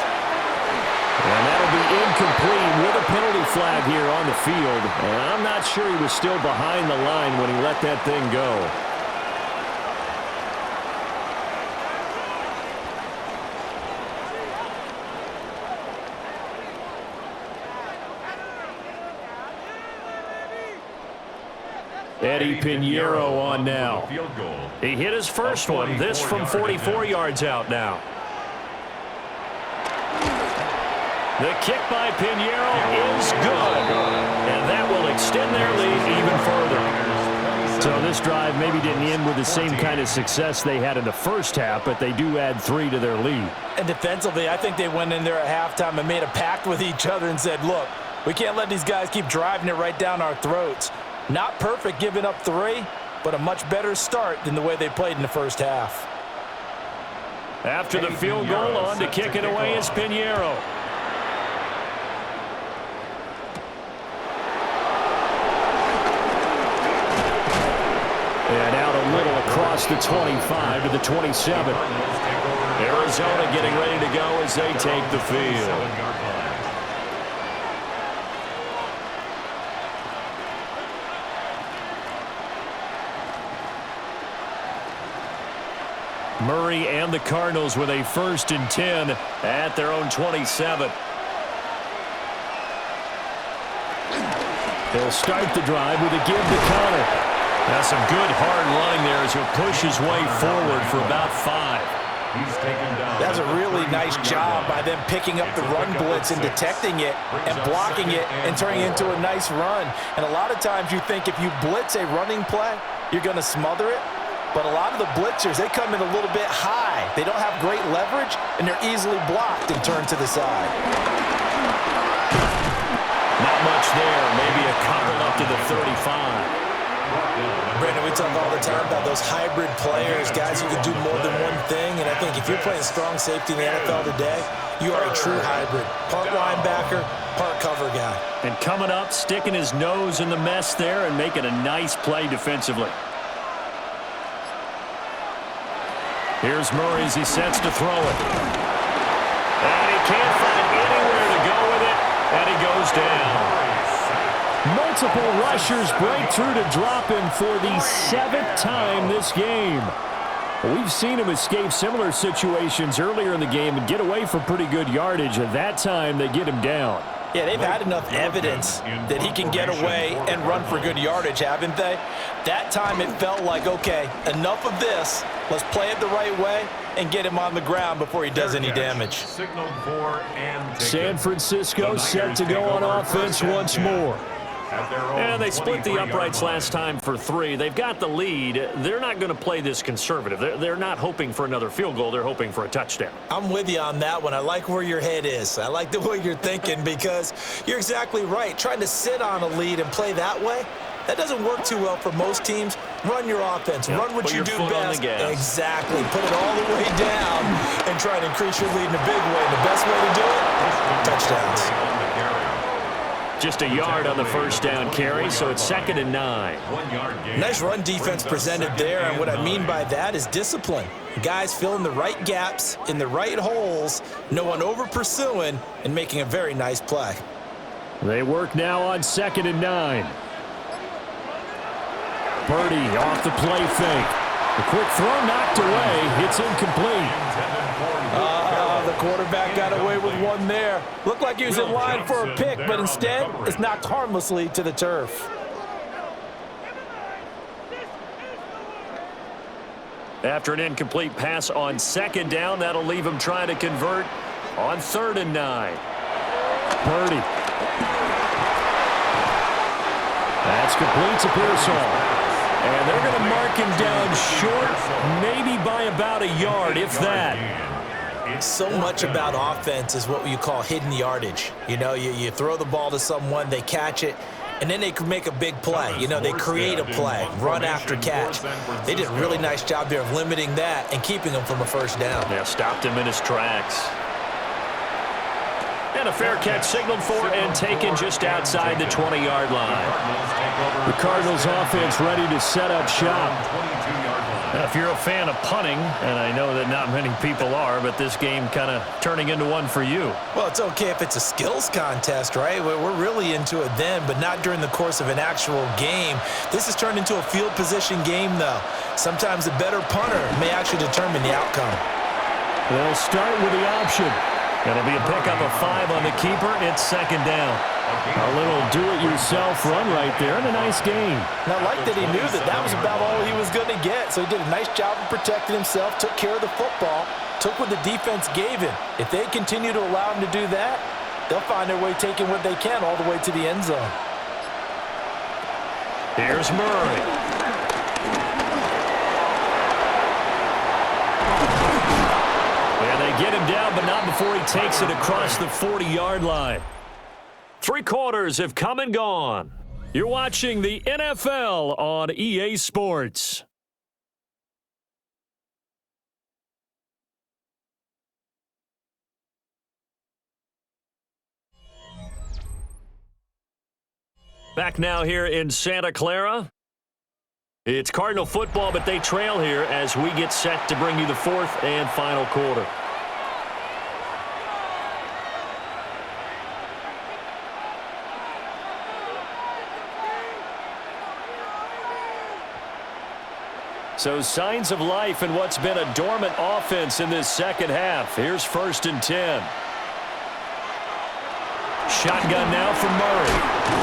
And that'll be incomplete with a penalty flag here on the field. And I'm not sure he was still behind the line when he let that thing go. Eddie Pinheiro on now. He hit his first one. This from 44 yards out now. The kick by Pinheiro is good. And that will extend their lead even further. So this drive maybe didn't end with the same kind of success they had in the first half, but they do add 3 to their lead. And defensively, I think they went in there at halftime and made a pact with each other and said, look, we can't let these guys keep driving it right down our throats. Not perfect giving up 3, but a much better start than the way they played in the first half. After the field goal, on to kick it away is Pinheiro. And out a little across the 25 to the 27. Arizona getting ready to go as they take the field. Murray and the Cardinals with a 1st and 10 at their own 27. They'll start the drive with a give to Connor. That's some good hard line there as he'll push his way forward for about 5. That's a really nice job by them picking up the run blitz and detecting it and blocking it and turning it into a nice run. And a lot of times you think if you blitz a running play, you're going to smother it. But a lot of the blitzers, they come in a little bit high. They don't have great leverage, and they're easily blocked and turned to the side. Not much there. Maybe a couple up to the 35. Brandon, we talk all the time about those hybrid players, guys who can do more than one thing. And I think if you're playing strong safety in the NFL today, you are a true hybrid. Part linebacker, part cover guy. And coming up, sticking his nose in the mess there and making a nice play defensively. Here's Murray as he sets to throw it. And he can't find anywhere to go with it, and he goes down. Multiple rushers break through to drop him for the 7th time this game. We've seen him escape similar situations earlier in the game and get away for pretty good yardage. At that time, they get him down. Yeah, they've had enough evidence that he can get away and run for good yardage, haven't they? That time it felt like, okay, enough of this. Let's play it the right way and get him on the ground before he does any damage. San Francisco set to go on offense once more. And they split the uprights last time for 3. They've got the lead. They're not going to play this conservative. They're not hoping for another field goal. They're hoping for a touchdown. I'm with you on that one. I like where your head is. I like the way you're thinking because you're exactly right. Trying to sit on a lead and play that way, that doesn't work too well for most teams. Run your offense. Yep. Run what Put you your do foot best. on the gas. Exactly. Put it all the way down and try to increase your lead in a big way. And the best way to do it, touchdowns. Just a yard on the first down carry, so it's 2nd and 9. 1 yard gain. Nice run defense presented there, and what I mean by that is discipline. Guys filling the right gaps in the right holes, no one over pursuing, and making a very nice play. They work now on 2nd and 9. Purdy off the play fake. The quick throw knocked away. It's incomplete. The quarterback got away with one there. Looked like he was in line for a pick, but instead, it's knocked harmlessly to the turf. After an incomplete pass on 2nd down, that'll leave him trying to convert on 3rd and 9. Purdy. That's complete to Pearsall. And they're going to mark him down short, maybe by about a yard, if that. So much about offense is what you call hidden yardage. You know, you throw the ball to someone, they catch it, and then they can make a big play. You know, they create a play, run after catch. They did a really nice job there of limiting that and keeping him from a first down. Yeah, stopped him in his tracks. And a fair catch signaled for and taken just outside the 20-yard line. The Cardinals offense ready to set up shop. Now, if you're a fan of punting, and I know that not many people are, but this game kind of turning into one for you. Well, it's okay if it's a skills contest, right? We're really into it then, but not during the course of an actual game. This has turned into a field position game, though. Sometimes the better punter may actually determine the outcome. They'll start with the option. It'll be a pickup of 5 on the keeper. It's 2nd down. A little do-it-yourself run right there and a nice game. And I like that he knew that that was about all he was going to get. So he did a nice job of protecting himself, took care of the football, took what the defense gave him. If they continue to allow him to do that, they'll find their way taking what they can all the way to the end zone. Here's Murray. And they get him down, but not before he takes it across the 40-yard line. 3 quarters have come and gone. You're watching the NFL on EA Sports. Back now here in Santa Clara. It's Cardinal football, but they trail here as we get set to bring you the 4th and final quarter. So signs of life in what's been a dormant offense in this second half. Here's 1st and 10. Shotgun now from Murray.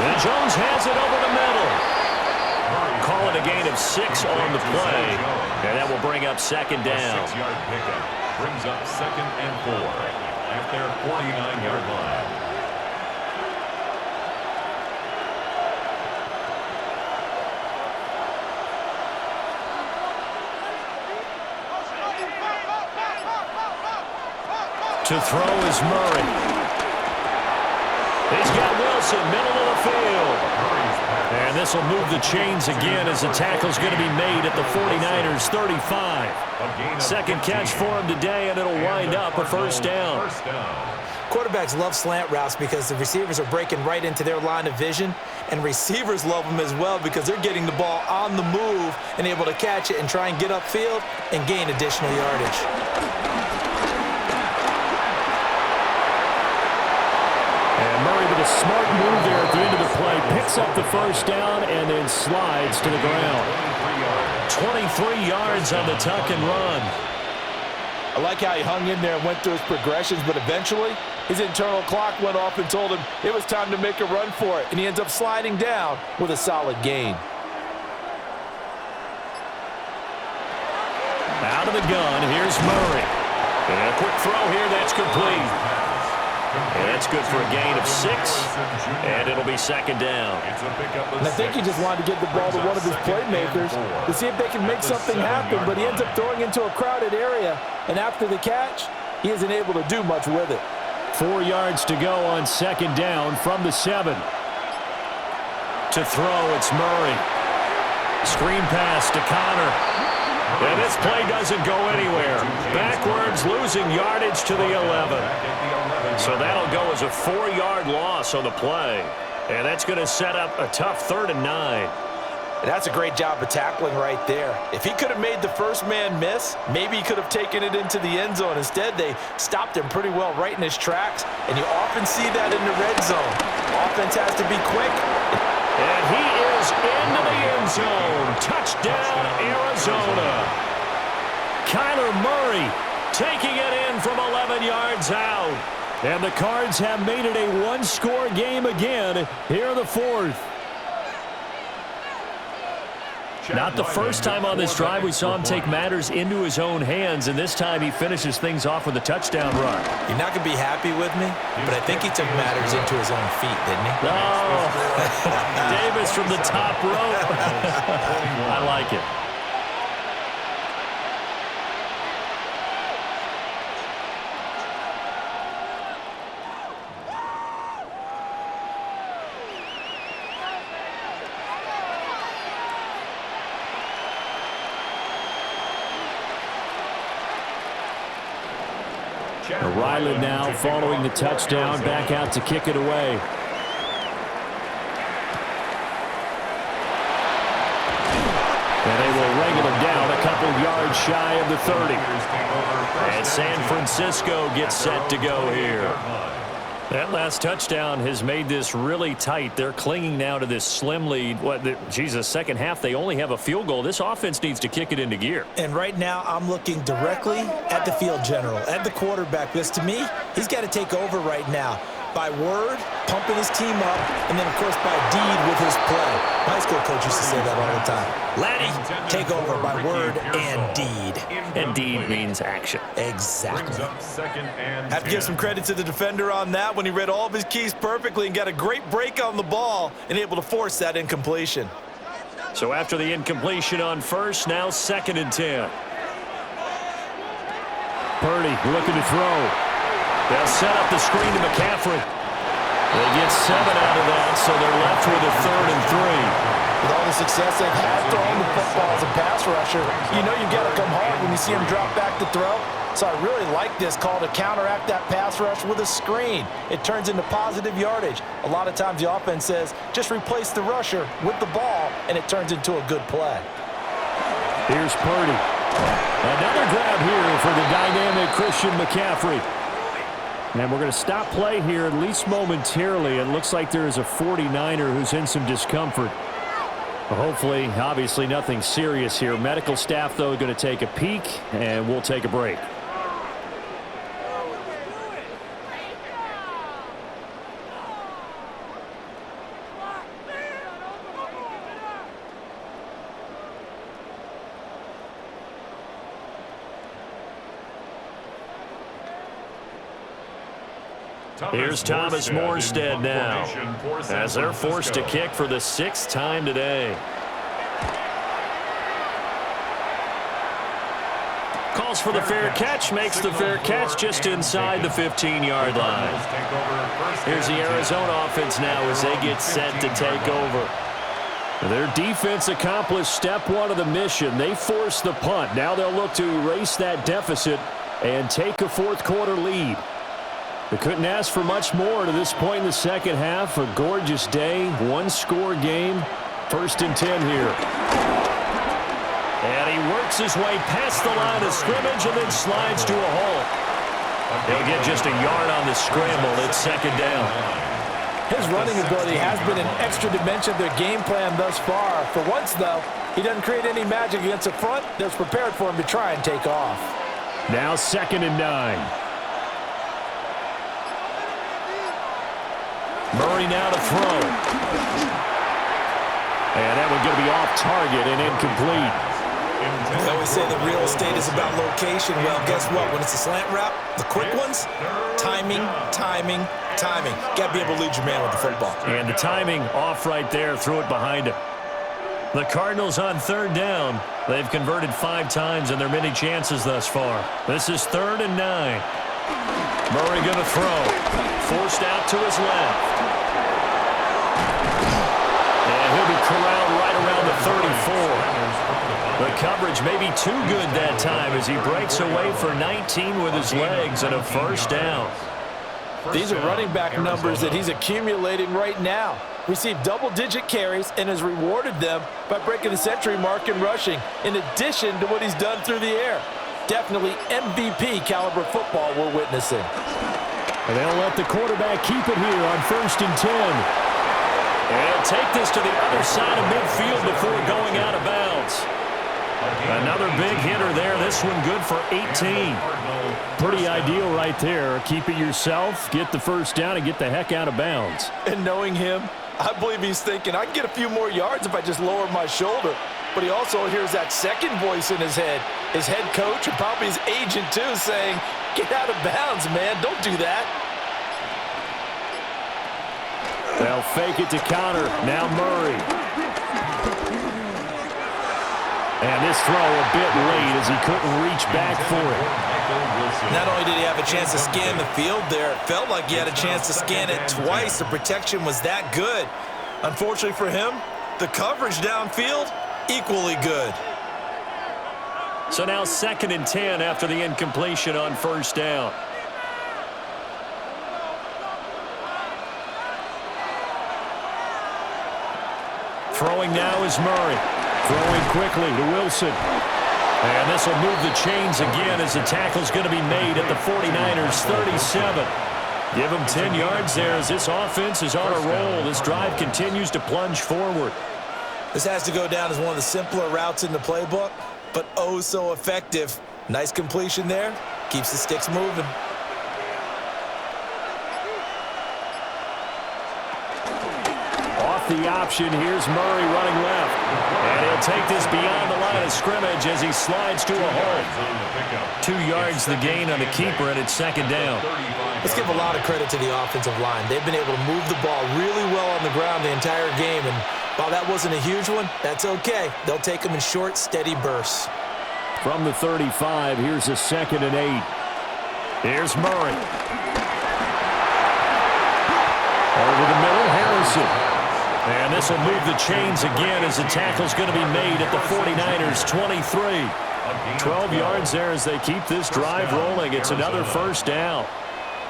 And Jones has it over the middle. Call it a gain of 6 on the play. And that will bring up 2nd down. A 6-yard pickup brings up 2nd and 4 at their 49-yard line. To throw is Murray. He's got Wilson, middle of the field. And this will move the chains again as the tackle's going to be made at the 49ers' 35. Second catch for him today, and it'll wind up a 1st down. Quarterbacks love slant routes because the receivers are breaking right into their line of vision, and receivers love them as well because they're getting the ball on the move and able to catch it and try and get upfield and gain additional yardage. And Murray with a smart move there at the end of the play, Picks up the first down and then slides to the ground. 23 yards on the tuck and run. I like how he hung in there and went through his progressions, but eventually his internal clock went off and told him it was time to make a run for it, and he ends up sliding down with a solid gain. Out of the gun, here's Murray. And a quick throw here, that's complete. And that's good for a gain of 6, and it'll be second down. And I think he just wanted to get the ball to one of his playmakers to see if they can make something happen, but he ends up throwing into a crowded area, and after the catch, he isn't able to do much with it. 4 yards to go on second down from the 7. To throw, it's Murray. Screen pass to Connor. And this play doesn't go anywhere. Backwards, losing yardage to the 11. So that'll go as a 4-yard loss on the play. And that's going to set up a tough 3rd and 9. And that's a great job of tackling right there. If he could have made the first man miss, maybe he could have taken it into the end zone. Instead, they stopped him pretty well right in his tracks, and you often see that in the red zone. Offense has to be quick. And he is into the end zone. Touchdown, Arizona. Kyler Murray taking it in from 11 yards out. And the Cards have made it a one-score game again here in the 4th. Not the first time on this drive we saw him take matters into his own hands, and this time he finishes things off with a touchdown run. You're not going to be happy with me, but I think he took matters into his own feet, didn't he? Oh, Davis from the top rope. I like it. Riley now following the touchdown, back out to kick it away. And they will wrangle him down a couple yards shy of the 30. And San Francisco gets set to go here. That last touchdown has made this really tight. They're clinging now to this slim lead. Second half, they only have a field goal. This offense needs to kick it into gear. And right now, I'm looking directly at the field general, at the quarterback, because to me, he's got to take over right now. By word, pumping his team up, and then, of course, by deed with his play. My high school coach used to say that all the time. Laddie, take over by word and deed. And deed means action. Exactly. Have to give some credit to the defender on that when he read all of his keys perfectly and got a great break on the ball and able to force that incompletion. So after the incompletion on first, now 2nd and 10. Purdy looking to throw. They'll set up the screen to McCaffrey. They get 7 out of that, so they're left with a 3rd and 3. With all the success they've had throwing the football as a pass rusher, you know you've got to come hard when you see him drop back to throw. So I really like this call to counteract that pass rush with a screen. It turns into positive yardage. A lot of times the offense says, just replace the rusher with the ball, and it turns into a good play. Here's Purdy. Another grab here for the dynamic Christian McCaffrey. And we're going to stop play here, at least momentarily. It looks like there is a 49er who's in some discomfort. Hopefully, obviously, nothing serious here. Medical staff, though, going to take a peek, and we'll take a break. Here's Thomas Morstead now, as they're forced to kick for the 6th time today. Calls for the fair catch, makes the fair catch just inside the 15-yard line. Here's the Arizona offense now as they get set to take over. Their defense accomplished step 1 of the mission. They forced the punt. Now they'll look to erase that deficit and take a 4th quarter lead. They couldn't ask for much more to this point in the second half. A gorgeous day, one-score game. 1st and 10 here. And he works his way past the line of scrimmage and then slides to a hole. He'll get just a yard on the scramble. It's 2nd down. His running ability has been an extra dimension of their game plan thus far. For once, though, he doesn't create any magic against the front that's prepared for him to try and take off. Now 2nd and 9. Murray now to throw. And that one going to be off target and incomplete. They always say the real estate is about location. Well, guess what? When it's a slant route, the quick ones, timing, timing, timing. Got to be able to lead your man with the football. And the timing off right there. Threw it behind him. The Cardinals on 3rd down. They've converted 5 times in their many chances thus far. This is 3rd and 9. Murray going to throw. Forced out to his left. And he'll be corralled right around the 34. The coverage may be too good that time as he breaks away for 19 with his legs and a 1st down. These are running back numbers that he's accumulating right now. Received double-digit carries and has rewarded them by breaking the century mark in rushing, in addition to what he's done through the air. Definitely MVP caliber football we're witnessing. And they'll let the quarterback keep it here on 1st and 10. And take this to the other side of midfield before going out of bounds. Another big hitter there. This one good for 18. Pretty ideal right there. Keep it yourself, get the 1st down, and get the heck out of bounds. And knowing him, I believe he's thinking, I can get a few more yards if I just lower my shoulder. But he also hears that second voice in his head coach and probably his agent too, saying, get out of bounds, man. Don't do that. They'll fake it to counter. Now Murray. And this throw a bit late as he couldn't reach back for it. Not only did he have a chance to scan the field there, it felt like he had a chance to scan it twice. The protection was that good. Unfortunately for him, the coverage downfield, equally good. So now 2nd and 10 after the incompletion on 1st down. Throwing now is Murray. Throwing quickly to Wilson. And this will move the chains again as the tackle's going to be made at the 49ers 37. Give him 10 yards there as this offense is on a roll. This drive continues to plunge forward. This has to go down as one of the simpler routes in the playbook, but oh so effective. Nice completion there. Keeps the sticks moving. Off the option, here's Murray running left. And he'll take this beyond the line of scrimmage as he slides to a hole. 2 yards the gain on the keeper, and it's 2nd down. Let's give a lot of credit to the offensive line. They've been able to move the ball really well on the ground the entire game, and while that wasn't a huge one, that's okay. They'll take them in short, steady bursts. From the 35, here's a 2nd and 8. Here's Murray. Over the middle, Harrison. And this will move the chains again as the tackle's going to be made at the 49ers 23. 12 yards there as they keep this drive rolling. It's another 1st down.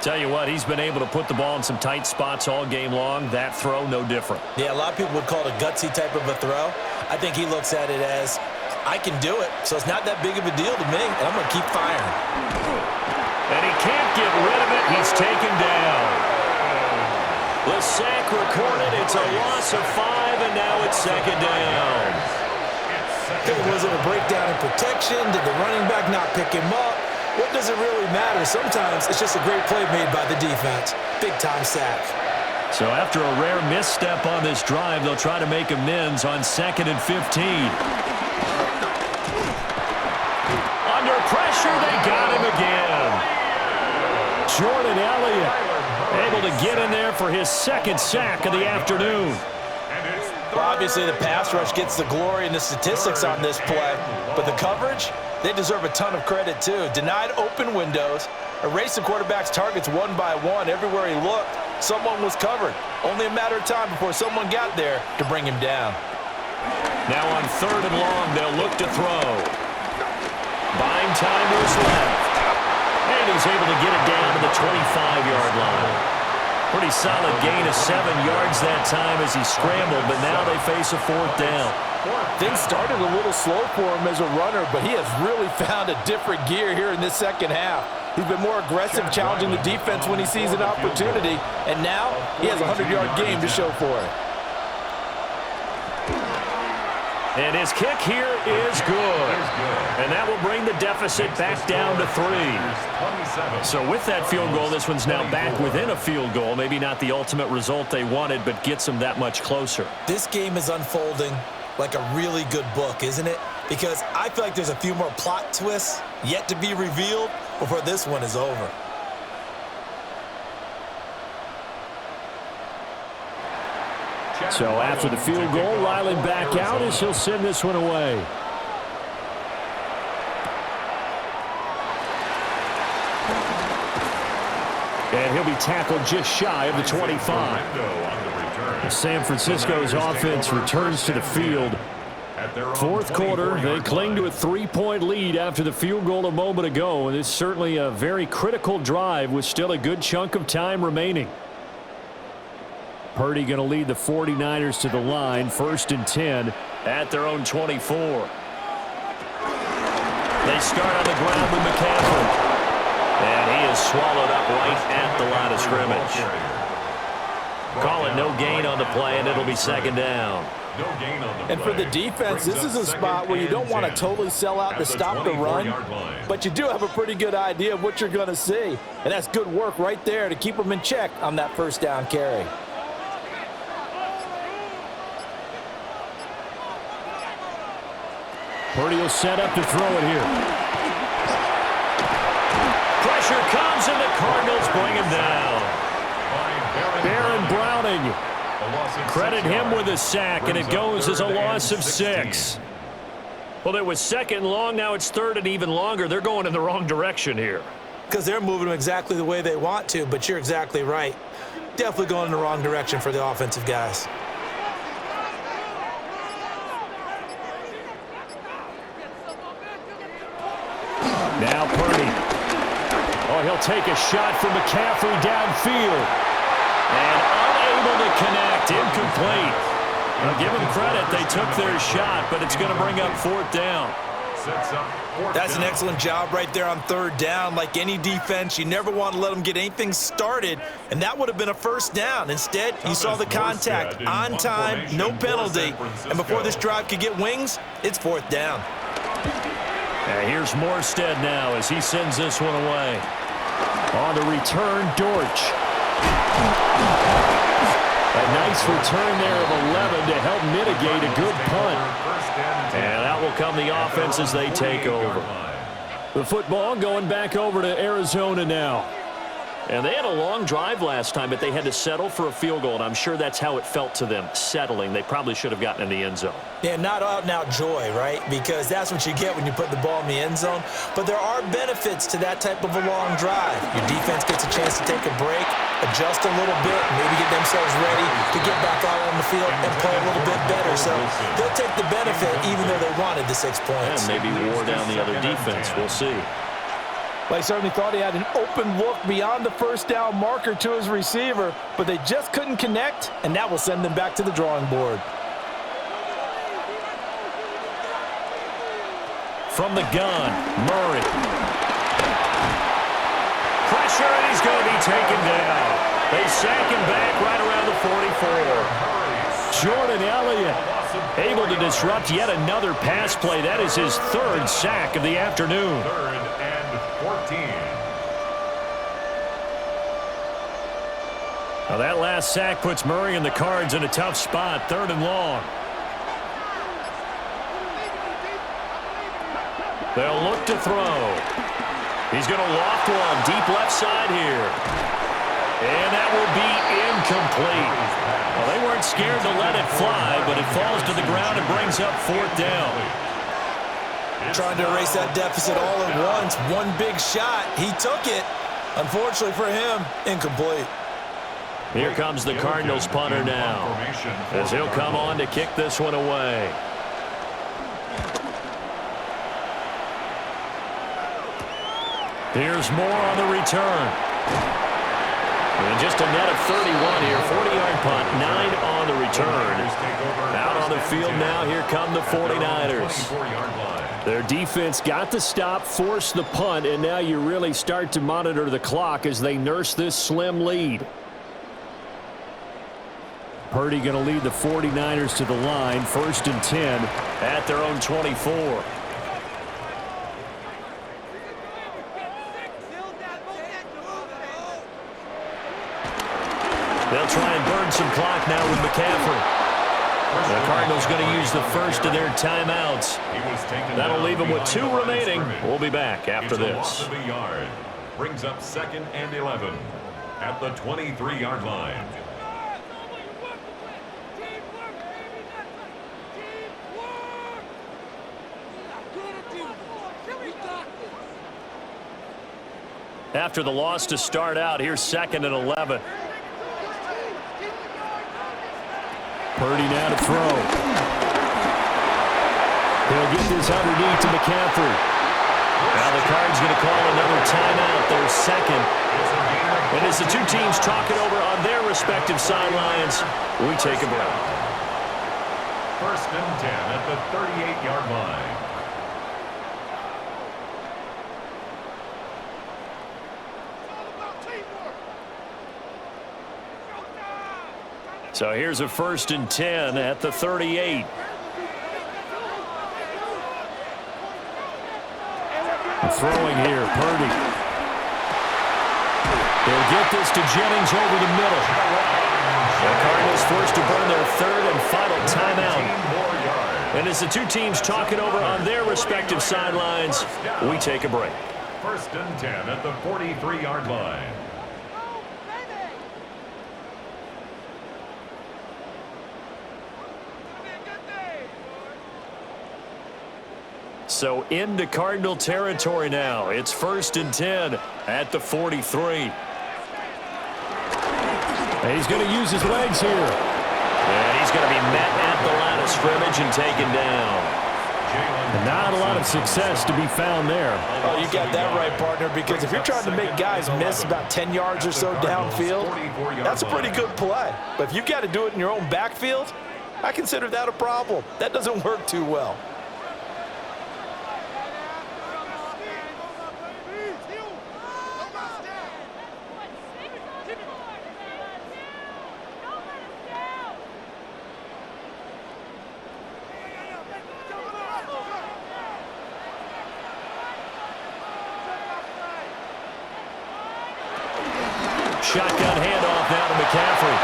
Tell you what, he's been able to put the ball in some tight spots all game long. That throw, no different. Yeah, a lot of people would call it a gutsy type of a throw. I think he looks at it as, I can do it, so it's not that big of a deal to me, and I'm going to keep firing. And he can't get rid of it. He's taken down. The sack recorded. It's a loss of 5, and now it's 2nd down. Was it a breakdown in protection? Did the running back not pick him up? What does it really matter? Sometimes it's just a great play made by the defense. Big-time sack. So after a rare misstep on this drive, they'll try to make amends on 2nd and 15. Under pressure, they got him again. Jordan Elliott able to get in there for his 2nd sack of the afternoon. Well, obviously the pass rush gets the glory and the statistics on this play, but the coverage, they deserve a ton of credit too. Denied open windows, erased the quarterback's targets one by one. Everywhere he looked, someone was covered. Only a matter of time before someone got there to bring him down. Now on 3rd and long, they'll look to throw. Buying time to his left. And he's able to get it down to the 25-yard line. Pretty solid gain of 7 yards that time as he scrambled, but now they face a 4th down. Things started a little slow for him as a runner, but he has really found a different gear here in this 2nd half. He's been more aggressive, challenging the defense when he sees an opportunity, and now he has a 100-yard game to show for it. And his kick here is good. And that will bring the deficit back down to 3. So with that field goal, this one's now back within a field goal. Maybe not the ultimate result they wanted, but gets them that much closer. This game is unfolding like a really good book, isn't it? Because I feel like there's a few more plot twists yet to be revealed before this one is over. So after the field goal, Riley back out as he'll send this one away. And he'll be tackled just shy of the 25. San Francisco's offense returns to the field. Fourth quarter, they cling to a 3-point lead after the field goal a moment ago. And it's certainly a very critical drive with still a good chunk of time remaining. Purdy going to lead the 49ers to the line, 1st and 10 at their own 24. They start on the ground with McCaffrey. And he is swallowed up right at the line of scrimmage. Call it no gain on the play, and it'll be 2nd down. And for the defense, this is a spot where you don't want to totally sell out to stop the run, but you do have a pretty good idea of what you're going to see. And that's good work right there to keep them in check on that 1st down carry. Purdy will set up to throw it here. Pressure comes, and the Cardinals bring him down. Baron Browning. Credit him with a sack, and it goes as a loss of 6. Well, it was 2nd and long. Now it's 3rd and even longer. They're going in the wrong direction here. Because they're moving them exactly the way they want to, but you're exactly right. Definitely going in the wrong direction for the offensive guys. Now Purdy. Oh, he'll take a shot from McCaffrey downfield. And unable to connect. Incomplete. Now give them credit. They took their shot, but it's going to bring up 4th down. That's an excellent job right there on 3rd down. Like any defense, you never want to let them get anything started, and that would have been a 1st down. Instead, you saw the contact on time, no penalty, and before this drive could get wings, it's 4th down. Here's Morstead now as he sends this one away. On the return, Dortch. A nice return there of 11 to help mitigate a good punt. And that will come the offense as they take over. The football going back over to Arizona now. And they had a long drive last time, but they had to settle for a field goal, and I'm sure that's how it felt to them, settling. They probably should have gotten in the end zone. Yeah, not out-and-out joy, right? Because that's what you get when you put the ball in the end zone. But there are benefits to that type of a long drive. Your defense gets a chance to take a break, adjust a little bit, maybe get themselves ready to get back out on the field and play a little bit better. So they'll take the benefit even though they wanted the 6 points. And maybe wore down the other defense. We'll see. Well, he certainly thought he had an open look beyond the 1st down marker to his receiver, but they just couldn't connect, and that will send them back to the drawing board. From the gun, Murray. Pressure, and he's going to be taken down. They sack him back right around the 44. Jordan Elliott able to disrupt yet another pass play. That is his 3rd sack of the afternoon. 3rd and 14. Now that last sack puts Murray and the Cards in a tough spot, 3rd and long. They'll look to throw. He's going to loft one deep left side here. And that will be incomplete. Well, they weren't scared to let it fly, but it falls to the ground and brings up 4th down. Trying to erase that deficit all at once. One big shot. He took it. Unfortunately for him, incomplete. Here comes the Cardinals punter now, as he'll come on to kick this one away. Here's more on the return. And just a net of 31 here. 40-yard punt, 9 on the return. Out on the field now, here come the 49ers. Their defense got the stop, forced the punt, and now you really start to monitor the clock as they nurse this slim lead. Purdy going to lead the 49ers to the line, 1st and 10 at their own 24. They'll try and burn some clock now with McCaffrey. The Cardinals going to use the first of their timeouts. That'll leave them with 2 remaining. We'll be back after this. Brings up 2nd and 11 at the 23-yard line. After the loss to start out, here's 2nd and 11. Purdy now to throw. He'll get this underneath to McCaffrey. Now the Cards going to call another timeout, their 2nd. And as the 2 teams talk it over on their respective sidelines, we take a break. 1st and 10 at the 38-yard line. So here's a 1st and 10 at the 38. Throwing here, Purdy. They'll get this to Jennings over the middle. The Cardinals forced to burn their 3rd and final timeout. And as the 2 teams talk it over on their respective sidelines, we take a break. 1st and 10 at the 43-yard line. So into Cardinal territory now. It's 1st and 10 at the 43. And he's going to use his legs here. And he's going to be met at the line of scrimmage and taken down. And not a lot of success to be found there. Oh, you got that right, partner, because if you're trying to make guys miss about 10 yards or so downfield, that's a pretty good play. But if you've got to do it in your own backfield, I consider that a problem. That doesn't work too well. Shotgun handoff now to McCaffrey.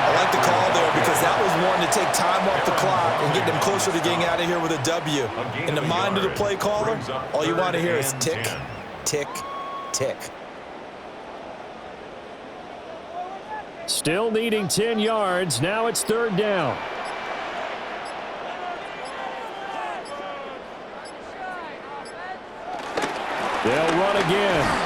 I like the call there because that was one to take time off the clock and get them closer to getting out of here with a W. In the mind of the play caller, all you want to hear is tick, tick, tick. Still needing 10 yards. Now it's 3rd down. They'll run again.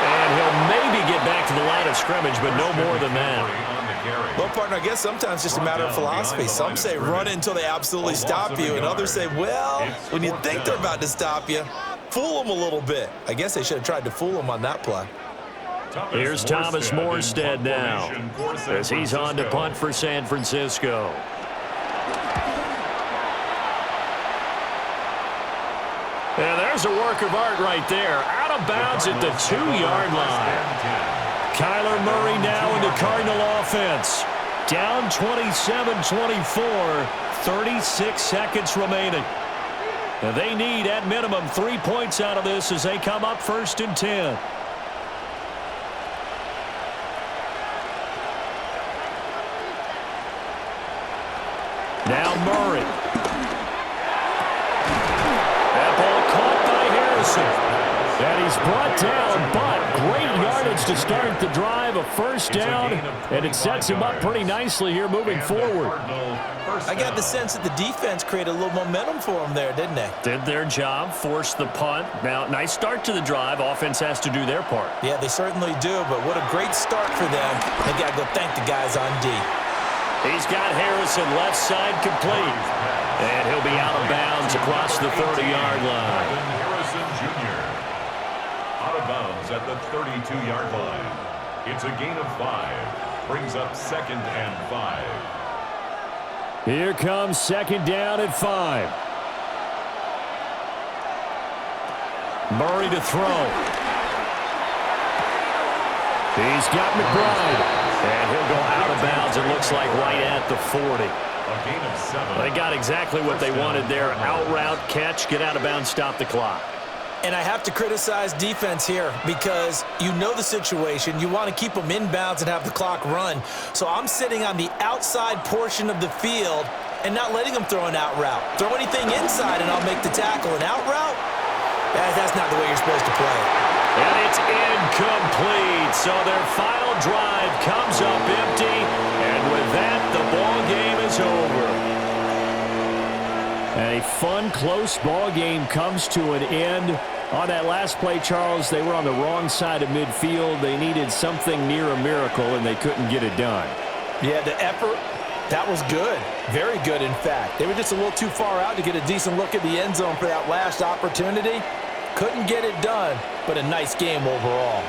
And he'll maybe get back to the line of scrimmage, but no more than that. Well, partner, I guess sometimes it's just a matter of philosophy. Some say run until they absolutely stop you, and others say, well, when you think they're about to stop you, fool them a little bit. I guess they should have tried to fool them on that play. Here's Thomas Morstead now as he's on to punt for San Francisco. And there's a work of art right there. Out of bounds at the 2-yard line. Kyler Murray now in the Cardinal offense. Down 27-24, 36 seconds remaining. And they need, at minimum, 3 points out of this as they come up 1st and 10. Now Murray. That ball caught by Harrison. And he's brought down, but great yardage to start the drive. A 1st down, and it sets him up pretty nicely here moving forward. I got the sense that the defense created a little momentum for them there, didn't they? Did their job, forced the punt. Now, nice start to the drive. Offense has to do their part. Yeah, they certainly do, but what a great start for them. They got to go thank the guys on D. He's got Harrison left side complete. And he'll be out of bounds across the 30-yard line. Harrison Jr. Out of bounds at the 32-yard line. It's a gain of 5. Brings up 2nd and 5. Here comes 2nd down at 5. Murray to throw. He's got McBride. And he'll go out of bounds, it looks like, right at the 40. A gain of 7. They got exactly what they wanted there. Out route, catch, get out of bounds, stop the clock. And I have to criticize defense here because you know the situation. You want to keep them inbounds and have the clock run. So I'm sitting on the outside portion of the field and not letting them throw an out route. Throw anything inside and I'll make the tackle. An out route? That's not the way you're supposed to play. And it's incomplete. So their final drive comes up empty. And with that, the ball game is over. And a fun, close ball game comes to an end. On that last play, Charles, they were on the wrong side of midfield. They needed something near a miracle, and they couldn't get it done. Yeah, the effort, that was good. Very good, in fact. They were just a little too far out to get a decent look at the end zone for that last opportunity. Couldn't get it done, but a nice game overall.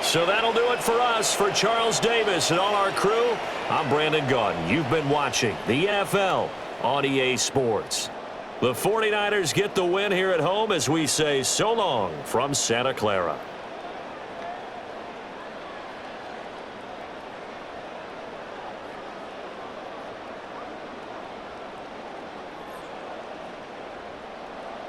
So that'll do it for us. For Charles Davis and all our crew, I'm Brandon Gaudin. You've been watching the NFL on EA Sports. The 49ers get the win here at home as we say so long from Santa Clara.